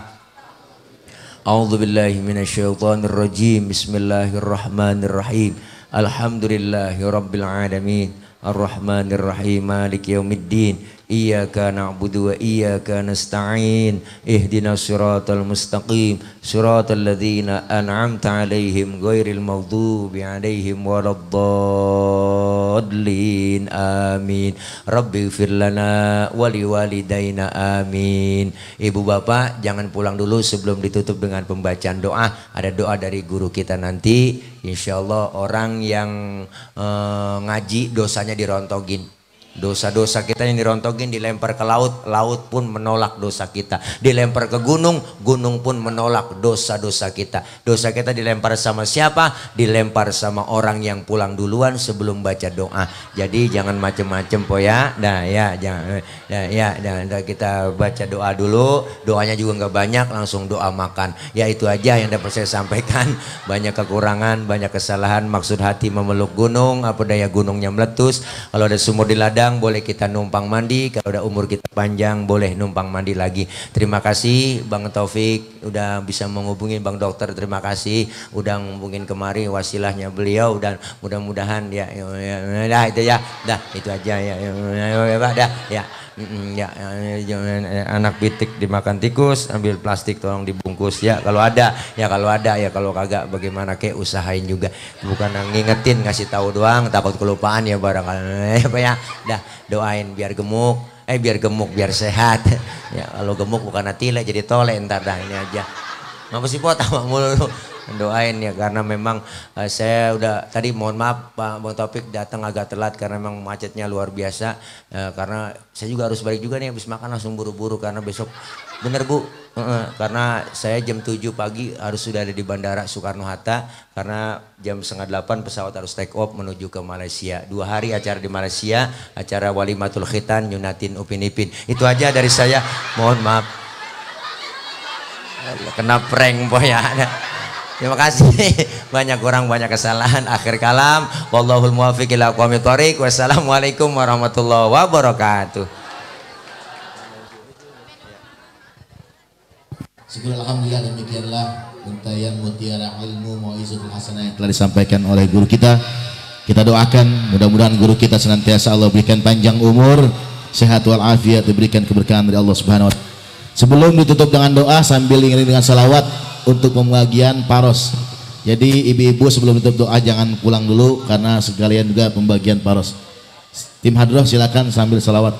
A'udzu billahi minasyaitonir rajim. Bismillahirrahmanirrahim. Alhamdulillahi rabbil alamin. Ar-Rahmanir Rahim. Maliki yaumiddin. Iyyaka na'budu wa iyyaka nasta'in. Ihdinas siratal mustaqim, siratal ladzina an'amta 'alaihim ghairil maghdubi 'alaihim waladdallin. Amin. Rabbighfir lana wa liwalidayna. Amin. Ibu bapak jangan pulang dulu sebelum ditutup dengan pembacaan doa. Ada doa dari guru kita nanti. Insyaallah orang yang ngaji dosanya dirontogin. Dosa-dosa kita yang dirontogin dilempar ke laut, laut pun menolak dosa kita. Dilempar ke gunung, gunung pun menolak dosa-dosa kita. Dosa kita dilempar sama siapa? Dilempar sama orang yang pulang duluan sebelum baca doa. Jadi jangan macem-macem po ya. Nah ya jangan, jangan kita baca doa dulu. Doanya juga nggak banyak, langsung doa makan. Ya itu aja yang dapat saya sampaikan. Banyak kekurangan, banyak kesalahan. Maksud hati memeluk gunung, apa daya gunungnya meletus. Kalau ada sumur di ladang boleh kita numpang mandi, kalau udah umur kita panjang boleh numpang mandi lagi. Terima kasih Bang Taufik udah bisa menghubungi Bang Dokter, terima kasih udah menghubungin kemari wasilahnya beliau, dan mudah-mudahan ya itu ya, dah itu aja ya, dah Jangan anak pitik dimakan tikus, ambil plastik tolong dibungkus ya kalau ada ya, kalau kagak bagaimana kek usahain juga, bukan ngingetin ngasih tahu doang takut kelupaan ya barangkali ya. Dah doain biar gemuk biar sehat ya, kalau gemuk bukan atile jadi tole ntar dah ini aja. Ngapa sih pot sama mulu doain ya, karena memang saya udah tadi mohon maaf Pak Bang Taufik datang agak telat karena memang macetnya luar biasa, karena saya juga harus balik juga nih habis makan langsung buru-buru karena besok bener Bu, karena saya jam 7 pagi harus sudah ada di Bandara Soekarno-Hatta karena jam 7:30 pesawat harus take off menuju ke Malaysia. 2 hari acara di Malaysia, acara Walimatul Khitan nyunatin Upin Ipin. Itu aja dari saya, mohon maaf kena prank boy ya. Terima kasih. Banyak orang banyak kesalahan. Akhir kalam. Wallahul muwaffiq ila aqwamit thoriq. Wassalamualaikum warahmatullahi wabarakatuh. Syukur alhamdulillah, demikianlah untayan mutiara ilmu mau'izatul hasanah yang telah disampaikan oleh guru kita. Kita doakan mudah-mudahan guru kita senantiasa Allah berikan panjang umur, sehat walafiat, diberikan keberkahan dari Allah Subhanahu wa taala. Sebelum ditutup dengan doa sambil diiringi dengan salawat untuk pembagian paros. Jadi ibu-ibu sebelum ditutup doa jangan pulang dulu karena sekalian juga pembagian paros. Tim hadroh silakan sambil salawat.